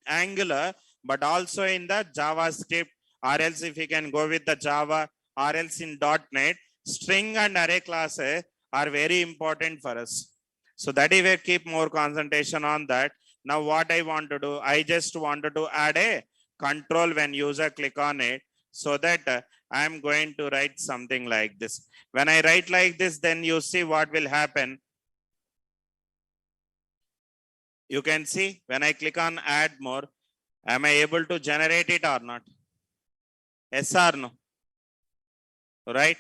Angular, but also in the JavaScript, or else if you can go with the Java, or else in .NET, string and array classes are very important for us. So that is where keep more concentration on that. Now what I want to do, I just wanted to add a control when user click on it, so that I am going to write something like this. When I write like this, then you see what will happen. You can see when I click on add more, am I able to generate it or not? Yes or no? Right?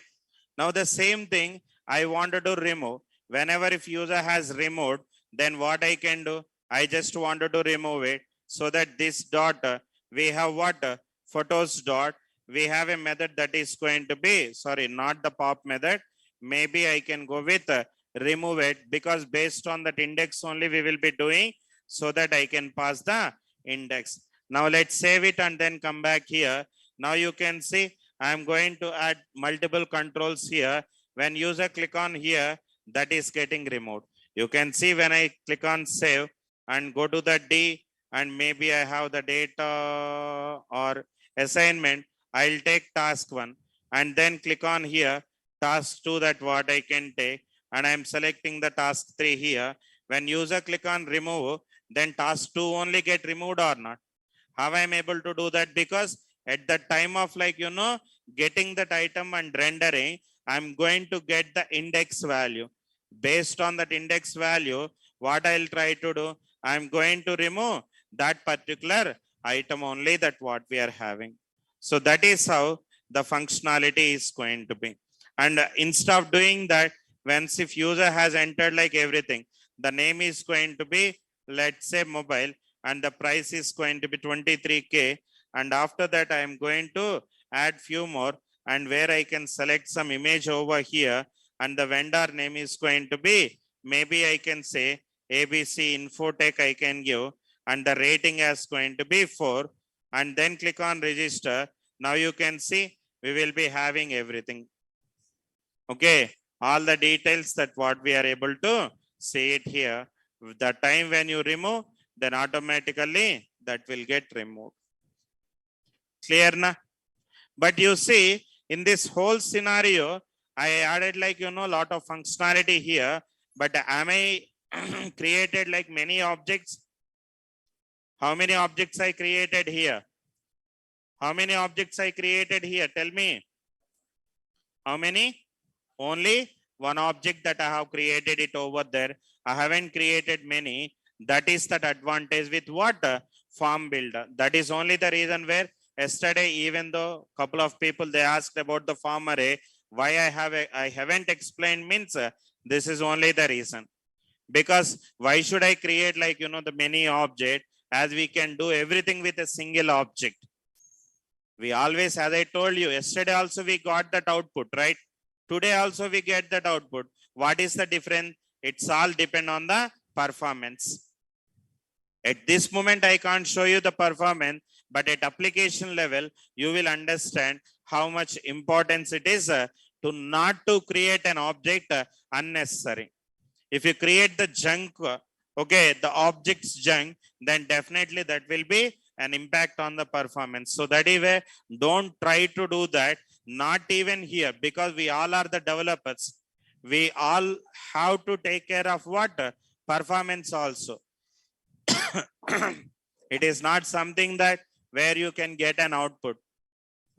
Now the same thing I wanted to remove. Whenever if user has removed, then what I can do, I just wanted to remove it, so that this dot, we have what? Photos dot. We have a method that is going to be, sorry, not the pop method. Maybe I can go with remove it, because based on that index only we will be doing, so that I can pass the index. Now let's save it and then come back here. Now you can see I am going to add multiple controls here. When user click on here, that is getting removed. You can see when I click on save and go to the D, and maybe I have the data or assignment, I'll take task 1 and then click on here, task 2, that what I can take, and I'm selecting the task 3 here. When user click on remove, then task 2 only get removed or not? How I am able to do that? Because at the time of getting that item and rendering, I'm going to get the index value. Based on that index value, what I'll try to do, I'm going to remove that particular item only, that what we are having. So that is how the functionality is going to be. And instead of doing that, once if user has entered like everything, the name is going to be, let's say, mobile, and the price is going to be 23K. And after that, I am going to add few more, and where I can select some image over here, and the vendor name is going to be, maybe I can say ABC Infotech I can give, and the rating is going to be 4, and then click on register. Now you can see we will be having everything. Okay, all the details that what we are able to see it here. The time when you remove, then automatically that will get removed. Clear na? But you see, in this whole scenario, I added lot of functionality here, but am I created like many objects? How many objects I created here? How many objects I created here? Tell me. How many? Only one object that I have created it over there. I haven't created many. That is that advantage with what? Form builder. That is only the reason where yesterday, even though a couple of people they asked about the form array, why I haven't explained means this is only the reason. Because why should I create the many object, as we can do everything with a single object. We always, as I told you, yesterday also we got that output, right? Today also we get that output. What is the difference? It's all depend on the performance. At this moment, I can't show you the performance, but at application level, you will understand how much importance it is to not to create an object unnecessary. If you create the junk, okay, the object's junk, then definitely that will be an impact on the performance. So that is where don't try to do that. Not even here, because we all are the developers. We all have to take care of what? Performance also. It is not something that where you can get an output.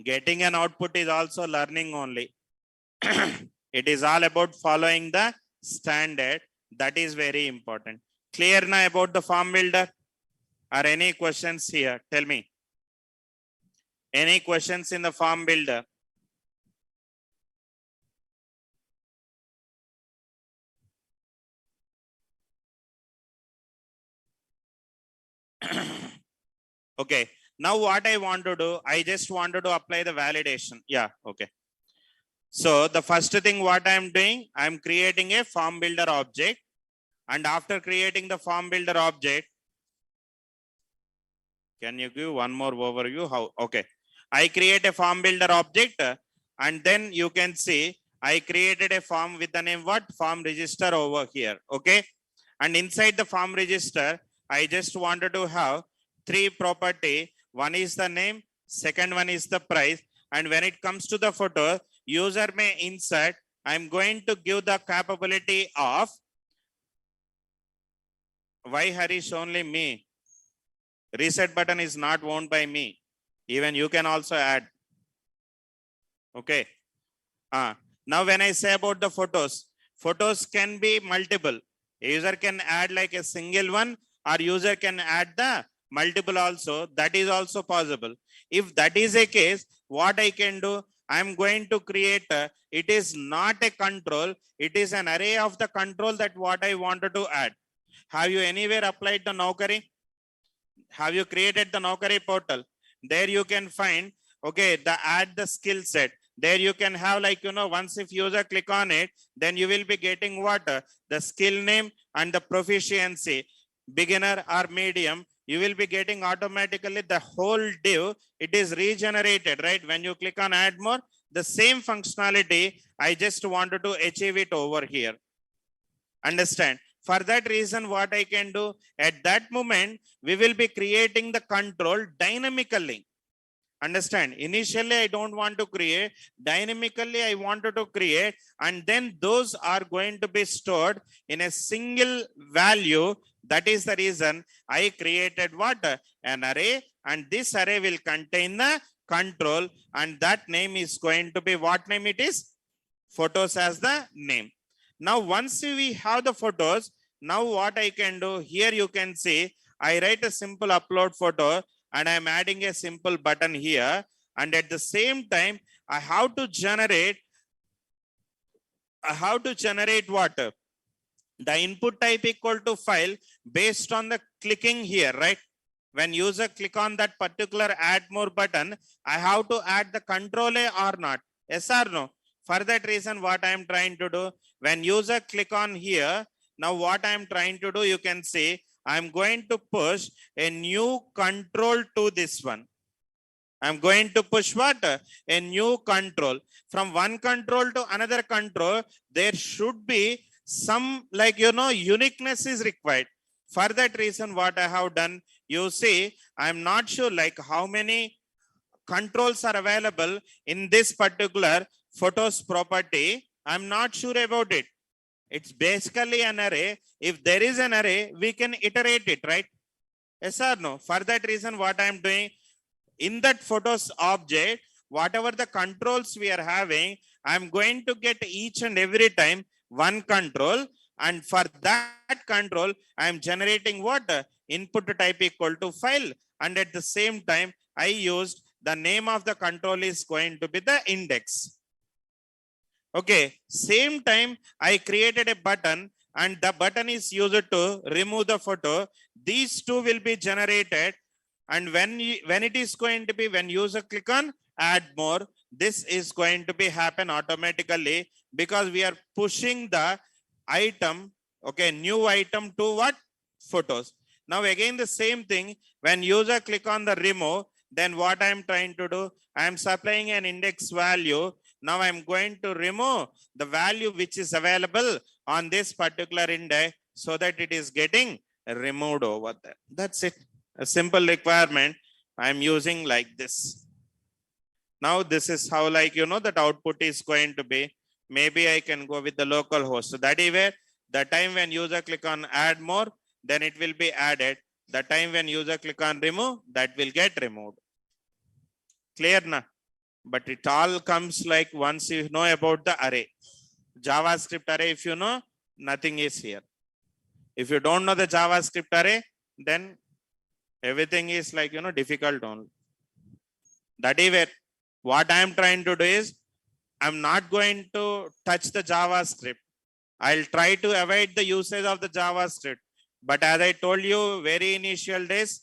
Getting an output is also learning only. It is all about following the standard. That is very important. Clear now about the form builder? Are any questions here? Tell me. Any questions in the form builder? Okay. Now what I want to do, I just wanted to apply the validation. Yeah, okay. So the first thing what I'm doing, I'm creating a form builder object. And after creating the form builder object, Can you give one more overview? How? Okay. I create a form builder object and then you can see I created a form with the name what? Form register over here. Okay. And inside the form register, I just wanted to have three property. One is the name, second one is the price. And when it comes to the photo, user may insert. I'm going to give the capability of why Harish only me. Reset button is not owned by me. Even you can also add. Okay. Now when I say about the photos can be multiple. A user can add like a single one or user can add the multiple also. That is also possible. If that is a case, what I can do, I'm going to create, it is not a control. It is an array of the control that what I wanted to add. Have you anywhere applied the Naukri? Have you created the Naukri portal? There you can find, okay, the add the skill set. There you can have like, once if user click on it, then you will be getting what? The skill name and the proficiency, beginner or medium. You will be getting automatically the whole div. It is regenerated, right? When you click on add more, the same functionality, I just wanted to achieve it over here. Understand? For that reason, what I can do at that moment, we will be creating the control dynamically. Understand? Initially, I don't want to create. Dynamically, I wanted to create. And then those are going to be stored in a single value. That is the reason I created what? An array. And this array will contain the control. And that name is going to be what name it is? Photos as the name. Now, once we have the photos, now what I can do here, you can see, I write a simple upload photo and I'm adding a simple button here. And at the same time, I have to generate what? The input type equal to file based on the clicking here, right? When user click on that particular add more button, I have to add the control A or not. Yes or no? For that reason, what I am trying to do, when user click on here, now what I am trying to do, you can see, I'm going to push a new control to this one. I'm going to push what? A new control. From one control to another control, there should be some like, uniqueness is required. For that reason, what I have done, you see, I'm not sure like how many controls are available in this particular photos property. I'm not sure about it. It's basically an array. If there is an array, we can iterate it, right? Yes or no? For that reason, what I'm doing in that photos object, whatever the controls we are having, I'm going to get each and every time one control. And for that control, I'm generating what? Input type equal to file. And at the same time, I used the name of the control is going to be the index. Okay, same time I created a button and the button is used to remove the photo. These two will be generated. And when it is going to be, when user click on add more, this is going to be happen automatically because we are pushing the item, okay, new item to what? Photos. Now again the same thing, when user click on the remove, then what I am trying to do, I am supplying an index value. Now I'm going to remove the value which is available on this particular index so that it is getting removed over there. That's it. A simple requirement I'm using like this. Now this is how like, that output is going to be. Maybe I can go with the local host. So that is where the time when user click on add more, then it will be added. The time when user click on remove, that will get removed. Clear na? But it all comes like once you know about the array. JavaScript array, if you know, nothing is here. If you don't know the JavaScript array, then everything is like, difficult only. That is where what I am trying to do is, I'm not going to touch the JavaScript. I'll try to avoid the usage of the JavaScript. But as I told you very initial days,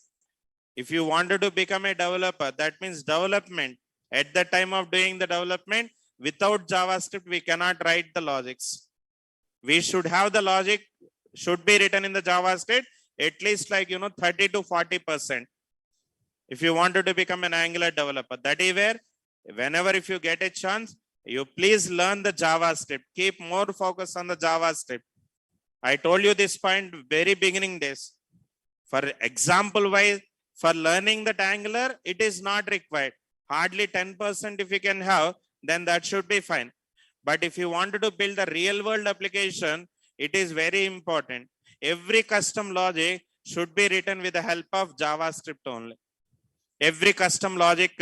if you wanted to become a developer, that means development. At the time of doing the development, without JavaScript, we cannot write the logics. We should have the logic, should be written in the JavaScript, at least like, 30 to 40%. If you wanted to become an Angular developer, that is where whenever if you get a chance, you please learn the JavaScript. Keep more focus on the JavaScript. I told you this point very beginning days. For example wise, for learning that Angular, it is not required. Hardly 10% if you can have, then that should be fine. But if you wanted to build a real world application, it is very important. Every custom logic should be written with the help of JavaScript only. Every custom logic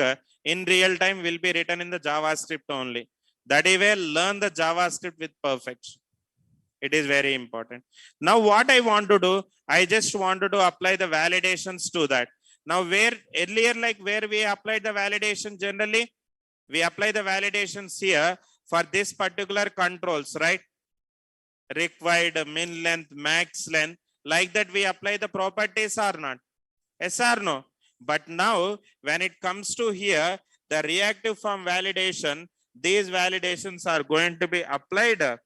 in real time will be written in the JavaScript only. That is where learn the JavaScript with perfection. It is very important. Now what I want to do, I just wanted to apply the validations to that. Now where earlier, like where we applied the validation generally, we apply the validations here for this particular controls, right? Required, min length, max length, like that we apply the properties or not? Yes or no? But now when it comes to here, the reactive form validation, these validations are going to be applied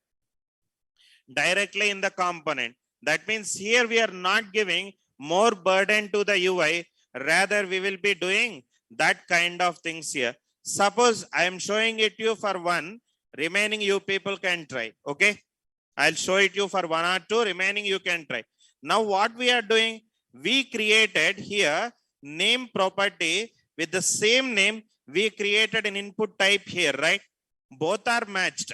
directly in the component. That means here we are not giving more burden to the UI, rather we will be doing that kind of things here. Suppose I am showing it you for one, remaining you people can try. Okay, I'll show it you for one or two, remaining you can try. Now what we are doing, we created here name property with the same name. We created an input type here, right? Both are matched.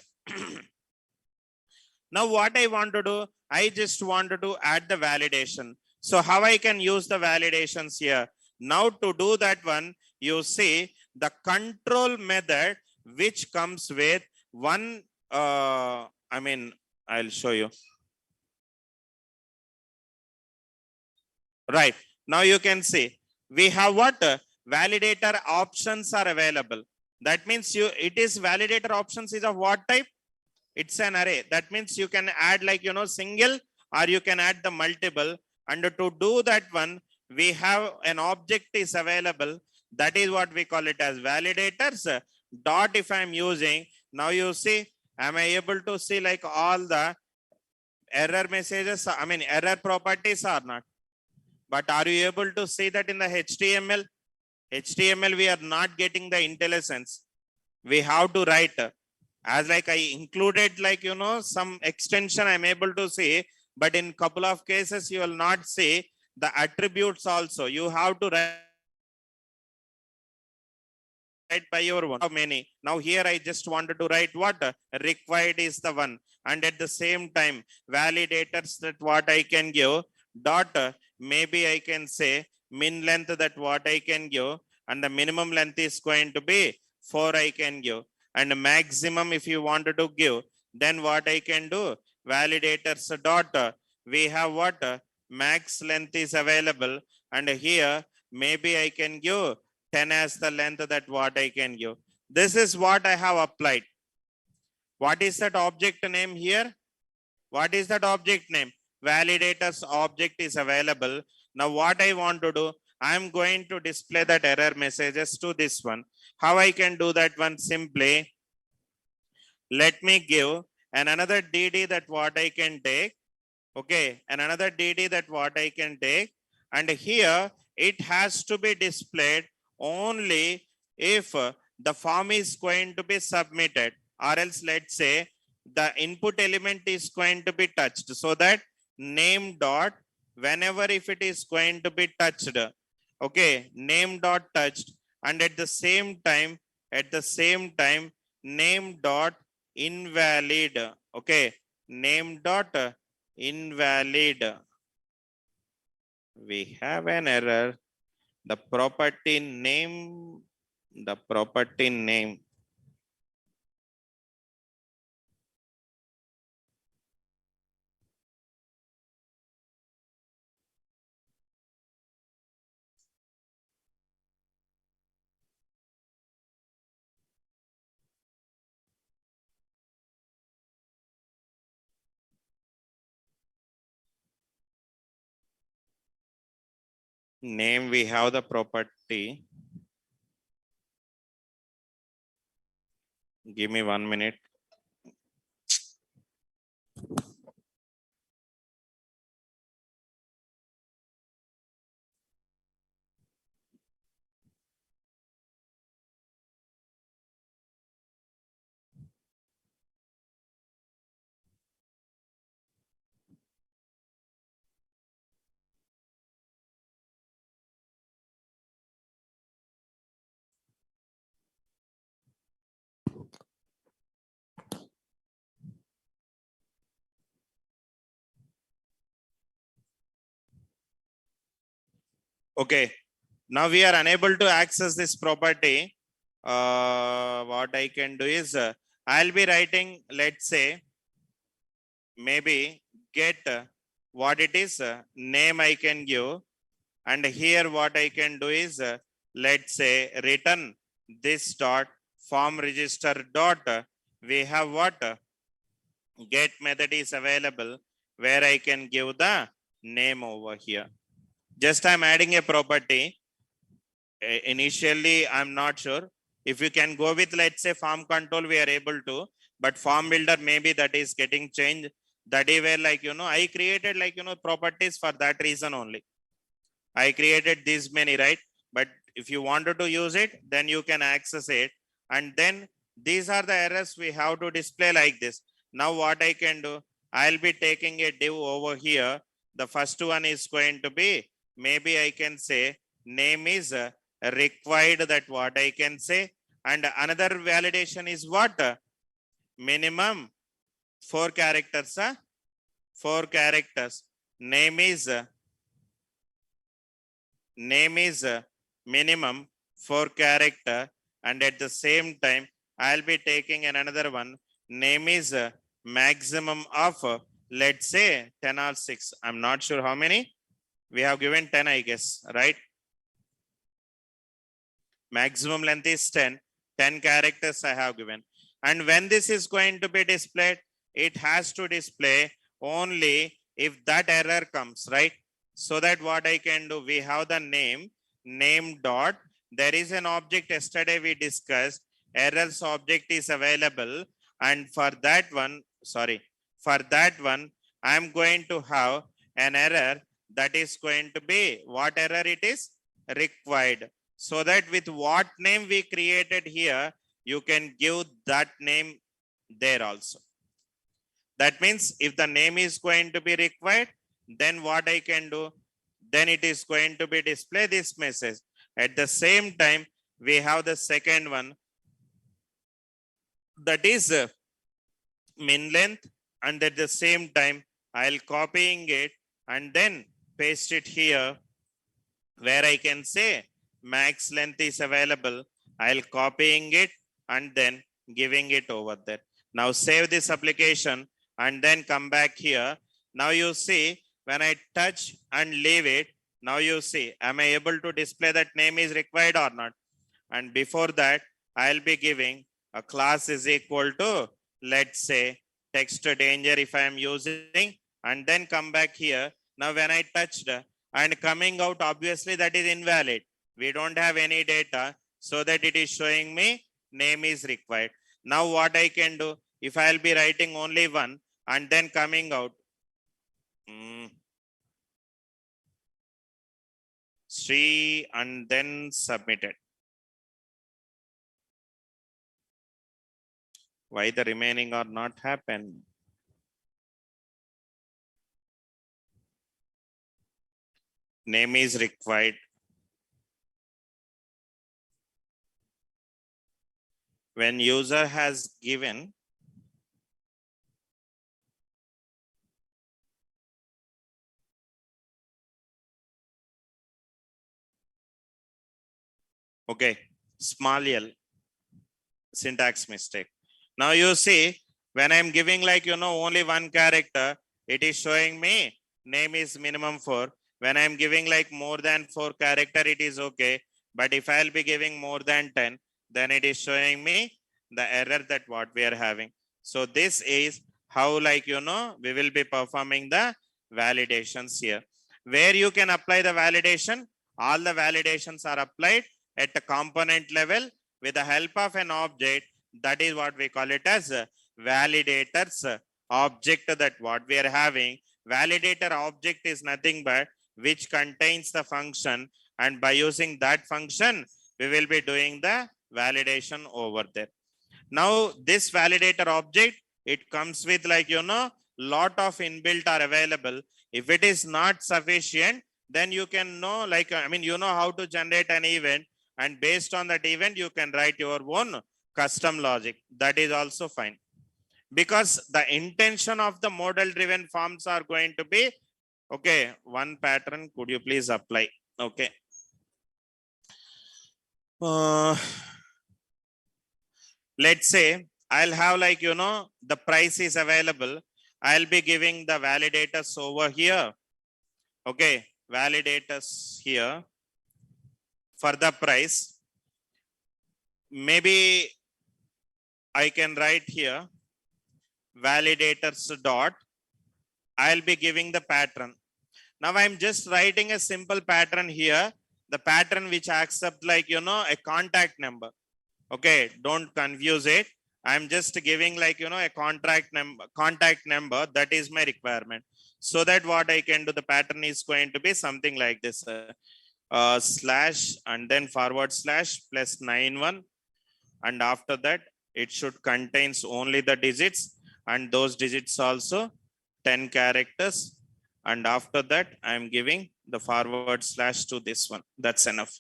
Now what I want to do, I just wanted to add the validation. So how I can use the validations here? Now to do that one, you see the control method which comes with one, I'll show you. Right. Now you can see we have what? Validator options are available. That means it is validator options is of what type? It's an array. That means you can add like, single, or you can add the multiple. And to do that one, we have an object is available. That is what we call it as validators. Dot if I'm using, now you see, am I able to see like all the error messages, error properties or not? But are you able to see that in the HTML? HTML, we are not getting the IntelliSense. We have to write. As like I included like, some extension I'm able to see, but in couple of cases, you will not see the attributes also. You have to write by your own. How many? Now here I just wanted to write what? Required is the one. And at the same time, validators that what I can give, dot, maybe I can say min length that what I can give, and the minimum length is going to be 4 I can give. And maximum if you wanted to give, then what I can do, validators dot, we have what? Max length is available, and here maybe I can give 10 as the length that what I can give. This is what I have applied. What is that object name here? What is that object name? Validators object is available. Now what I want to do, I'm going to display that error messages to this one. How I can do that one? Simply, let me give another DD that what I can take. Okay, and another DD that what I can take. And here it has to be displayed only if the form is going to be submitted, or else let's say the input element is going to be touched, so that name dot, whenever if it is going to be touched, okay, name dot touched, and at the same time name dot invalid, okay, name dot invalid. We have an error. The property name, we have the property. Give me 1 minute. Okay, now we are unable to access this property. What I can do is I'll be writing, let's say, maybe get what it is name I can give, and here what I can do is let's say return this dot form register dot we have what get method is available where I can give the name over here. Just I'm adding a property. Initially I'm not sure if you can go with, let's say, form control, we are able to, but form builder maybe that is getting changed. That is where, like, I created, like, properties for that reason only. I created these many, right? But if you wanted to use it, then you can access it. And then these are the errors we have to display like this. Now what I can do, I'll be taking a div over here. The first one is going to be, maybe I can say name is required, that what I can say. And another validation is what? Minimum 4 characters. 4 characters. Name is minimum 4 character, and at the same time I'll be taking another one. Name is maximum of let's say 10 or 6. I'm not sure how many we have given. 10, I guess, right? Maximum length is 10. 10 characters I have given. And when this is going to be displayed, it has to display only if that error comes, right? So that what I can do, we have the name dot. There is an object yesterday we discussed, errors object is available. And for that one, I'm going to have an error that is going to be, what error it is? Required. So that with what name we created here, you can give that name there also. That means if the name is going to be required, then what I can do, then it is going to be display this message. At the same time, we have the second one, that is min length, and at the same time I'll copying it and then paste it here where I can say max length is available. I'll copying it and then giving it over there. Now save this application and then come back here. Now you see, when I touch and leave it, now you see, am I able to display that name is required or not? And before that, I'll be giving a class is equal to, let's say, text danger if I am using, and then come back here. Now when I touched and coming out, obviously that is invalid. We don't have any data, so that it is showing me name is required. Now what I can do, if I'll be writing only one and then coming out, Sri and then submitted. Why the remaining are not happen? Name is required. When user has given okay, small l, syntax mistake. Now you see, when I'm giving, like, only one character, it is showing me name is minimum 4. When I'm giving like more than 4 character, it is okay. But if I'll be giving more than 10, then it is showing me the error that what we are having. So this is how, like, we will be performing the validations here. Where you can apply the validation, all the validations are applied at the component level with the help of an object. That is what we call it as validators object that what we are having. Validator object is nothing but which contains the function, and by using that function, we will be doing the validation over there. Now this validator object, it comes with, like, lot of inbuilt are available. If it is not sufficient, then you can know, like, how to generate an event, and based on that event, you can write your own custom logic. That is also fine, because the intention of the model driven forms are going to be, okay, one pattern, could you please apply? Okay, Uh, let's say I'll have like, the price is available. I'll be giving the validators over here. Okay, validators here for the price. Maybe I can write here validators dot. I'll be giving the pattern. Now I'm just writing a simple pattern here. The pattern which accept like, a contact number. Okay, don't confuse it. I'm just giving like, a contact number. That is my requirement. So that what I can do, the pattern is going to be something like this. Slash and then forward slash plus 91. And after that, it should contains only the digits, and those digits also 10 characters. And after that, I'm giving the forward slash to this one. That's enough.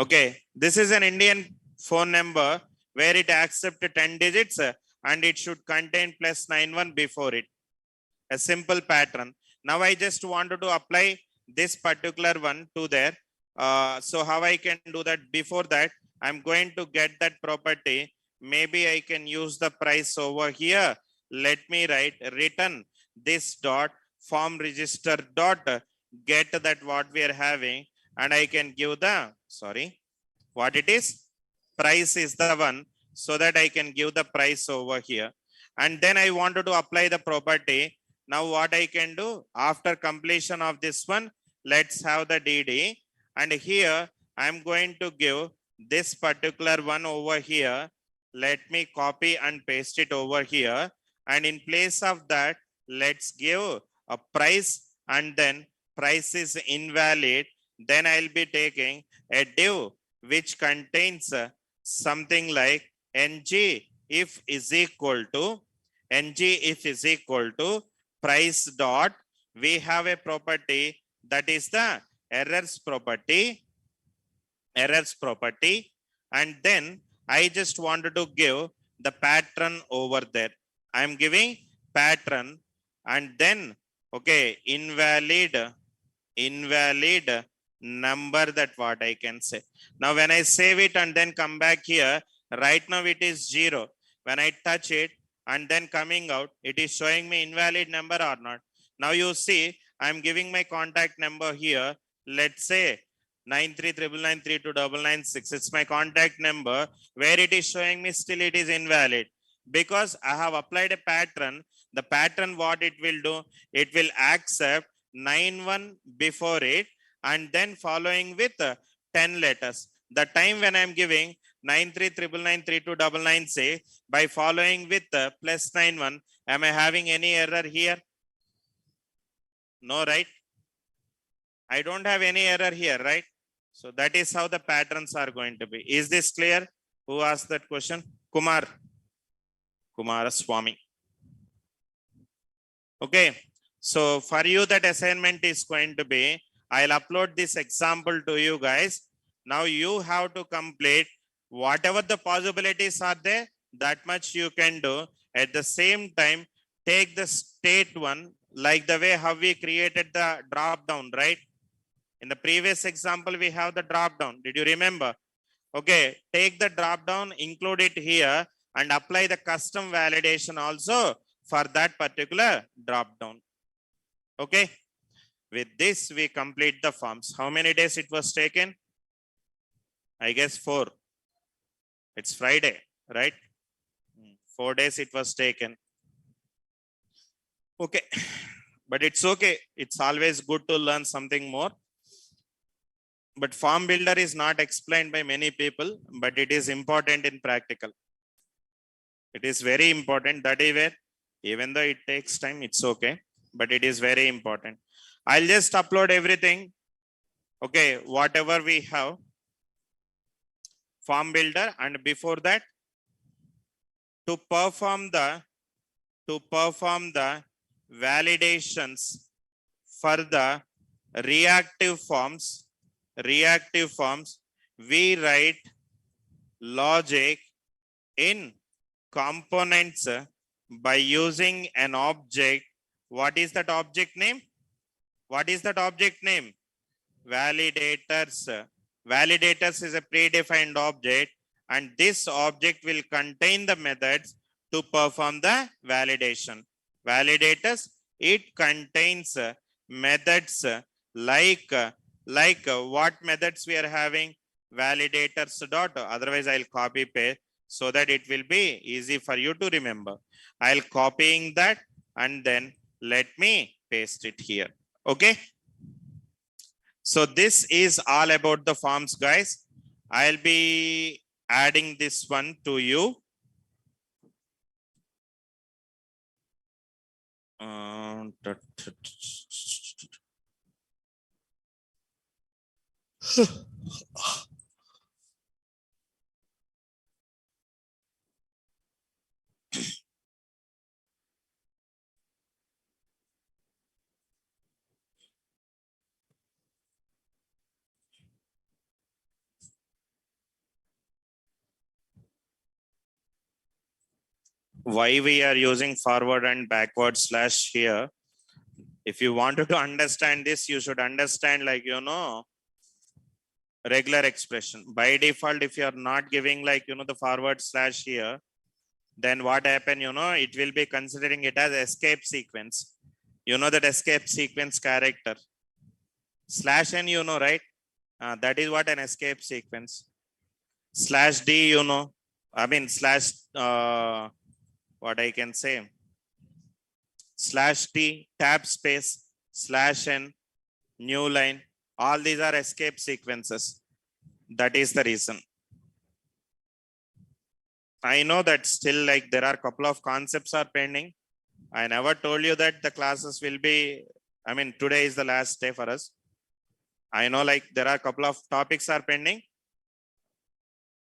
Okay, this is an Indian phone number where it accepts 10 digits and it should contain plus 91 before it. A simple pattern. Now I just wanted to apply this particular one to there. So how I can do that? Before that, I'm going to get that property. Maybe I can use the price over here. Let me write return this dot form register dot get that what we are having, and I can give the, sorry, what it is, price is the one, so that I can give the price over here. And then I wanted to apply the property. Now what I can do after completion of this one, let's have the DD, and here I'm going to give this particular one over here. Let me copy and paste it over here, and in place of that, let's give a price, and then price is invalid. Then I'll be taking a div which contains something like ng if is equal to price dot. We have a property that is the errors property, and then I just wanted to give the pattern over there. I'm giving pattern, and then okay, invalid number, that what I can say. Now when I save it and then come back here, right now it is 0. When I touch it and then coming out, it is showing me invalid number or not. Now you see, I'm giving my contact number here. Let's say 9399932996. It's my contact number, where it is showing me still it is invalid because I have applied a pattern. The pattern, what it will do, it will accept 91 before it and then following with 10 letters. The time when I'm giving 9399932996 by following with plus 91, am I having any error here? No, right? I don't have any error here, right? So that is how the patterns are going to be. Is this clear? Who asked that question? Kumaraswamy. Okay. So for you, that assignment is going to be, I'll upload this example to you guys. Now you have to complete whatever the possibilities are there, that much you can do. At the same time, take the state one, like the way how we created the drop down, right? In the previous example, we have the drop down. Did you remember? Okay, take the drop down, include it here, and apply the custom validation also for that particular drop down. Okay, with this, we complete the forms. How many days it was taken? I guess 4. It's Friday, right? 4 days it was taken. Okay, but it's okay. It's always good to learn something more. But form builder is not explained by many people, but it is important in practical. It is very important. That is where, even though it takes time, it's okay, but it is very important. I'll just upload everything. Okay, whatever we have, form builder, and before that, to perform the validations for the reactive forms, we write logic in components by using an object. What is that object name? Validators. Validators is a predefined object, and this object will contain the methods to perform the validation. Validators, it contains methods what methods we are having? Validators dot, otherwise I'll copy paste so that it will be easy for you to remember. I'll copying that and then let me paste it here. Okay. So this is all about the forms, guys. I'll be adding this one to you. Why we are using forward and backward slash here? If you wanted to understand this, you should understand, like, you know, regular expression. By default, if you are not giving, like, you know, the forward slash here, then what happen, you know, it will be considering it as escape sequence. You know that escape sequence character. Slash n, you know, right? That is what an escape sequence. Slash d, you know, I mean slash, what I can say, slash t, tab space, slash n, new line, all these are escape sequences. That is the reason. I know that still, like, there are a couple of concepts are pending. I never told you that the classes will be, I mean, today is the last day for us. I know, like, there are a couple of topics are pending.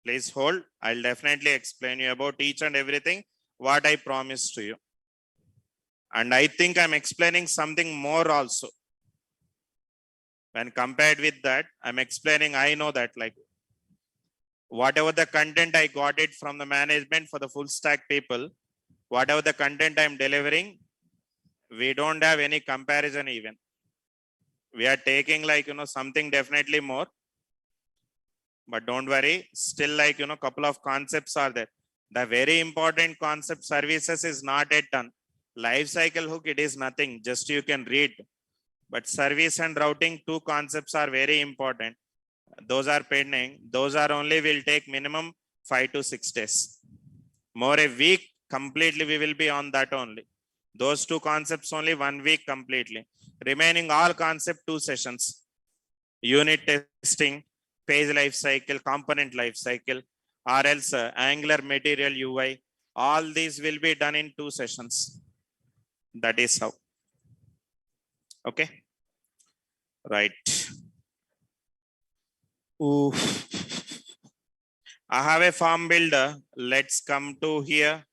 Please hold. I'll definitely explain you about each and everything what I promised to you. And I think I'm explaining something more also. When compared with that, I'm explaining, I know that, like, whatever the content I got it from the management for the full stack people, whatever the content I'm delivering, we don't have any comparison even. We are taking, like, you know, something definitely more. But don't worry, still, like, you know, couple of concepts are there. The very important concept services is not yet done. Life cycle hook, it is nothing, just you can read. But service and routing, two concepts are very important. Those are pending. Those are only will take minimum 5 to 6 days. More a week completely we will be on that only. Those two concepts only 1 week completely. Remaining all concept 2 sessions. Unit testing, page life cycle, component life cycle, or else Angular material UI. All these will be done in 2 sessions. That is how. Okay. Right. Ooh. I have a form builder. Let's come to here.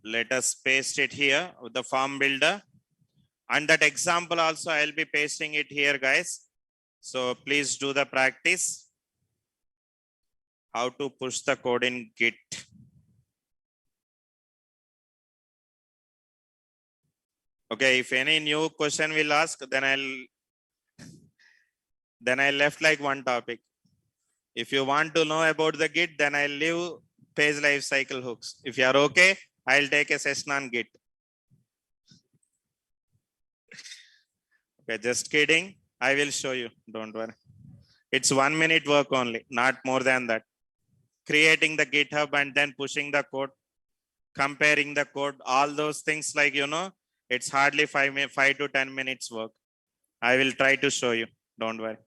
Let us paste it here with the form builder. And that example also I'll be pasting it here, guys. So please do the practice. How to push the code in Git. Okay, if any new question will ask, then I left like one topic. If you want to know about the Git, then I'll leave page life cycle hooks. If you are okay, I'll take a session on Git. Okay, just kidding. I will show you. Don't worry. It's 1 minute work only, not more than that. Creating the GitHub and then pushing the code, comparing the code, all those things, like, you know, it's hardly 5 to 10 minutes work. I will try to show you. Don't worry.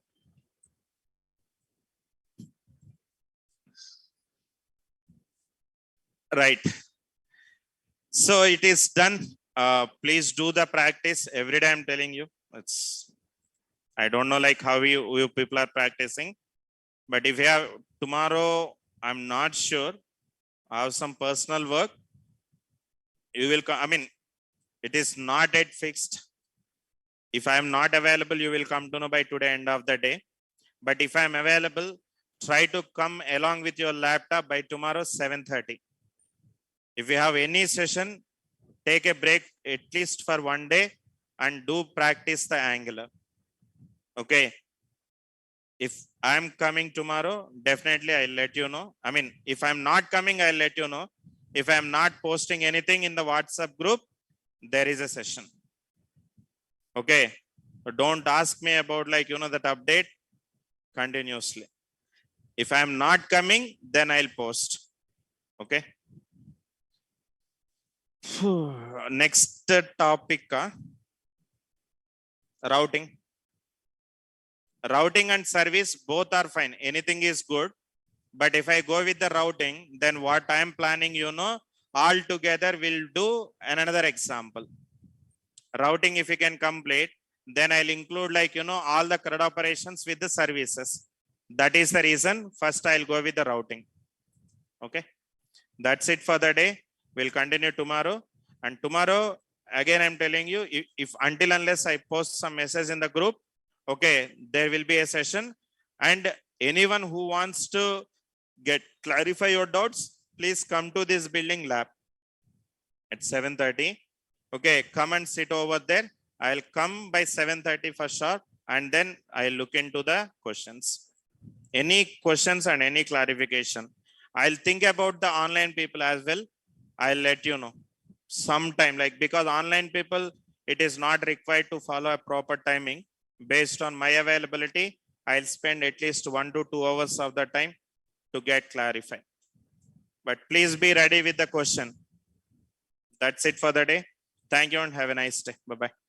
Right. So it is done. Please do the practice every day. I'm telling you. I don't know, like, how you people are practicing, but if you have tomorrow, I'm not sure. I have some personal work. You will come. I mean, it is not yet fixed. If I am not available, you will come to know by today end of the day. But if I am available, try to come along with your laptop by tomorrow 7:30. If you have any session, take a break at least for 1 day and do practice the Angular. Okay. If I'm coming tomorrow, definitely I'll let you know. I mean, if I'm not coming, I'll let you know. If I'm not posting anything in the WhatsApp group, there is a session. Okay. Don't ask me about that update continuously. If I'm not coming, then I'll post. Okay. Next topic, routing. Routing and service, both are fine. Anything is good. But if I go with the routing, then what I'm planning, all together we'll do another example. Routing, if you can complete, then I'll include all the CRUD operations with the services. That is the reason. First, I'll go with the routing. Okay. That's it for the day. We'll continue tomorrow. And tomorrow, again, I'm telling you, if until unless I post some message in the group, okay, there will be a session. And anyone who wants to clarify your doubts, please come to this building lab at 7:30. Okay, come and sit over there. I'll come by 7:30 for sure, and then I'll look into the questions. Any questions and any clarification. I'll think about the online people as well. I'll let you know sometime, because online people, it is not required to follow a proper timing. Based on my availability, I'll spend at least 1 to 2 hours of the time to get clarified. But please be ready with the question. That's it for the day. Thank you and have a nice day. Bye-bye.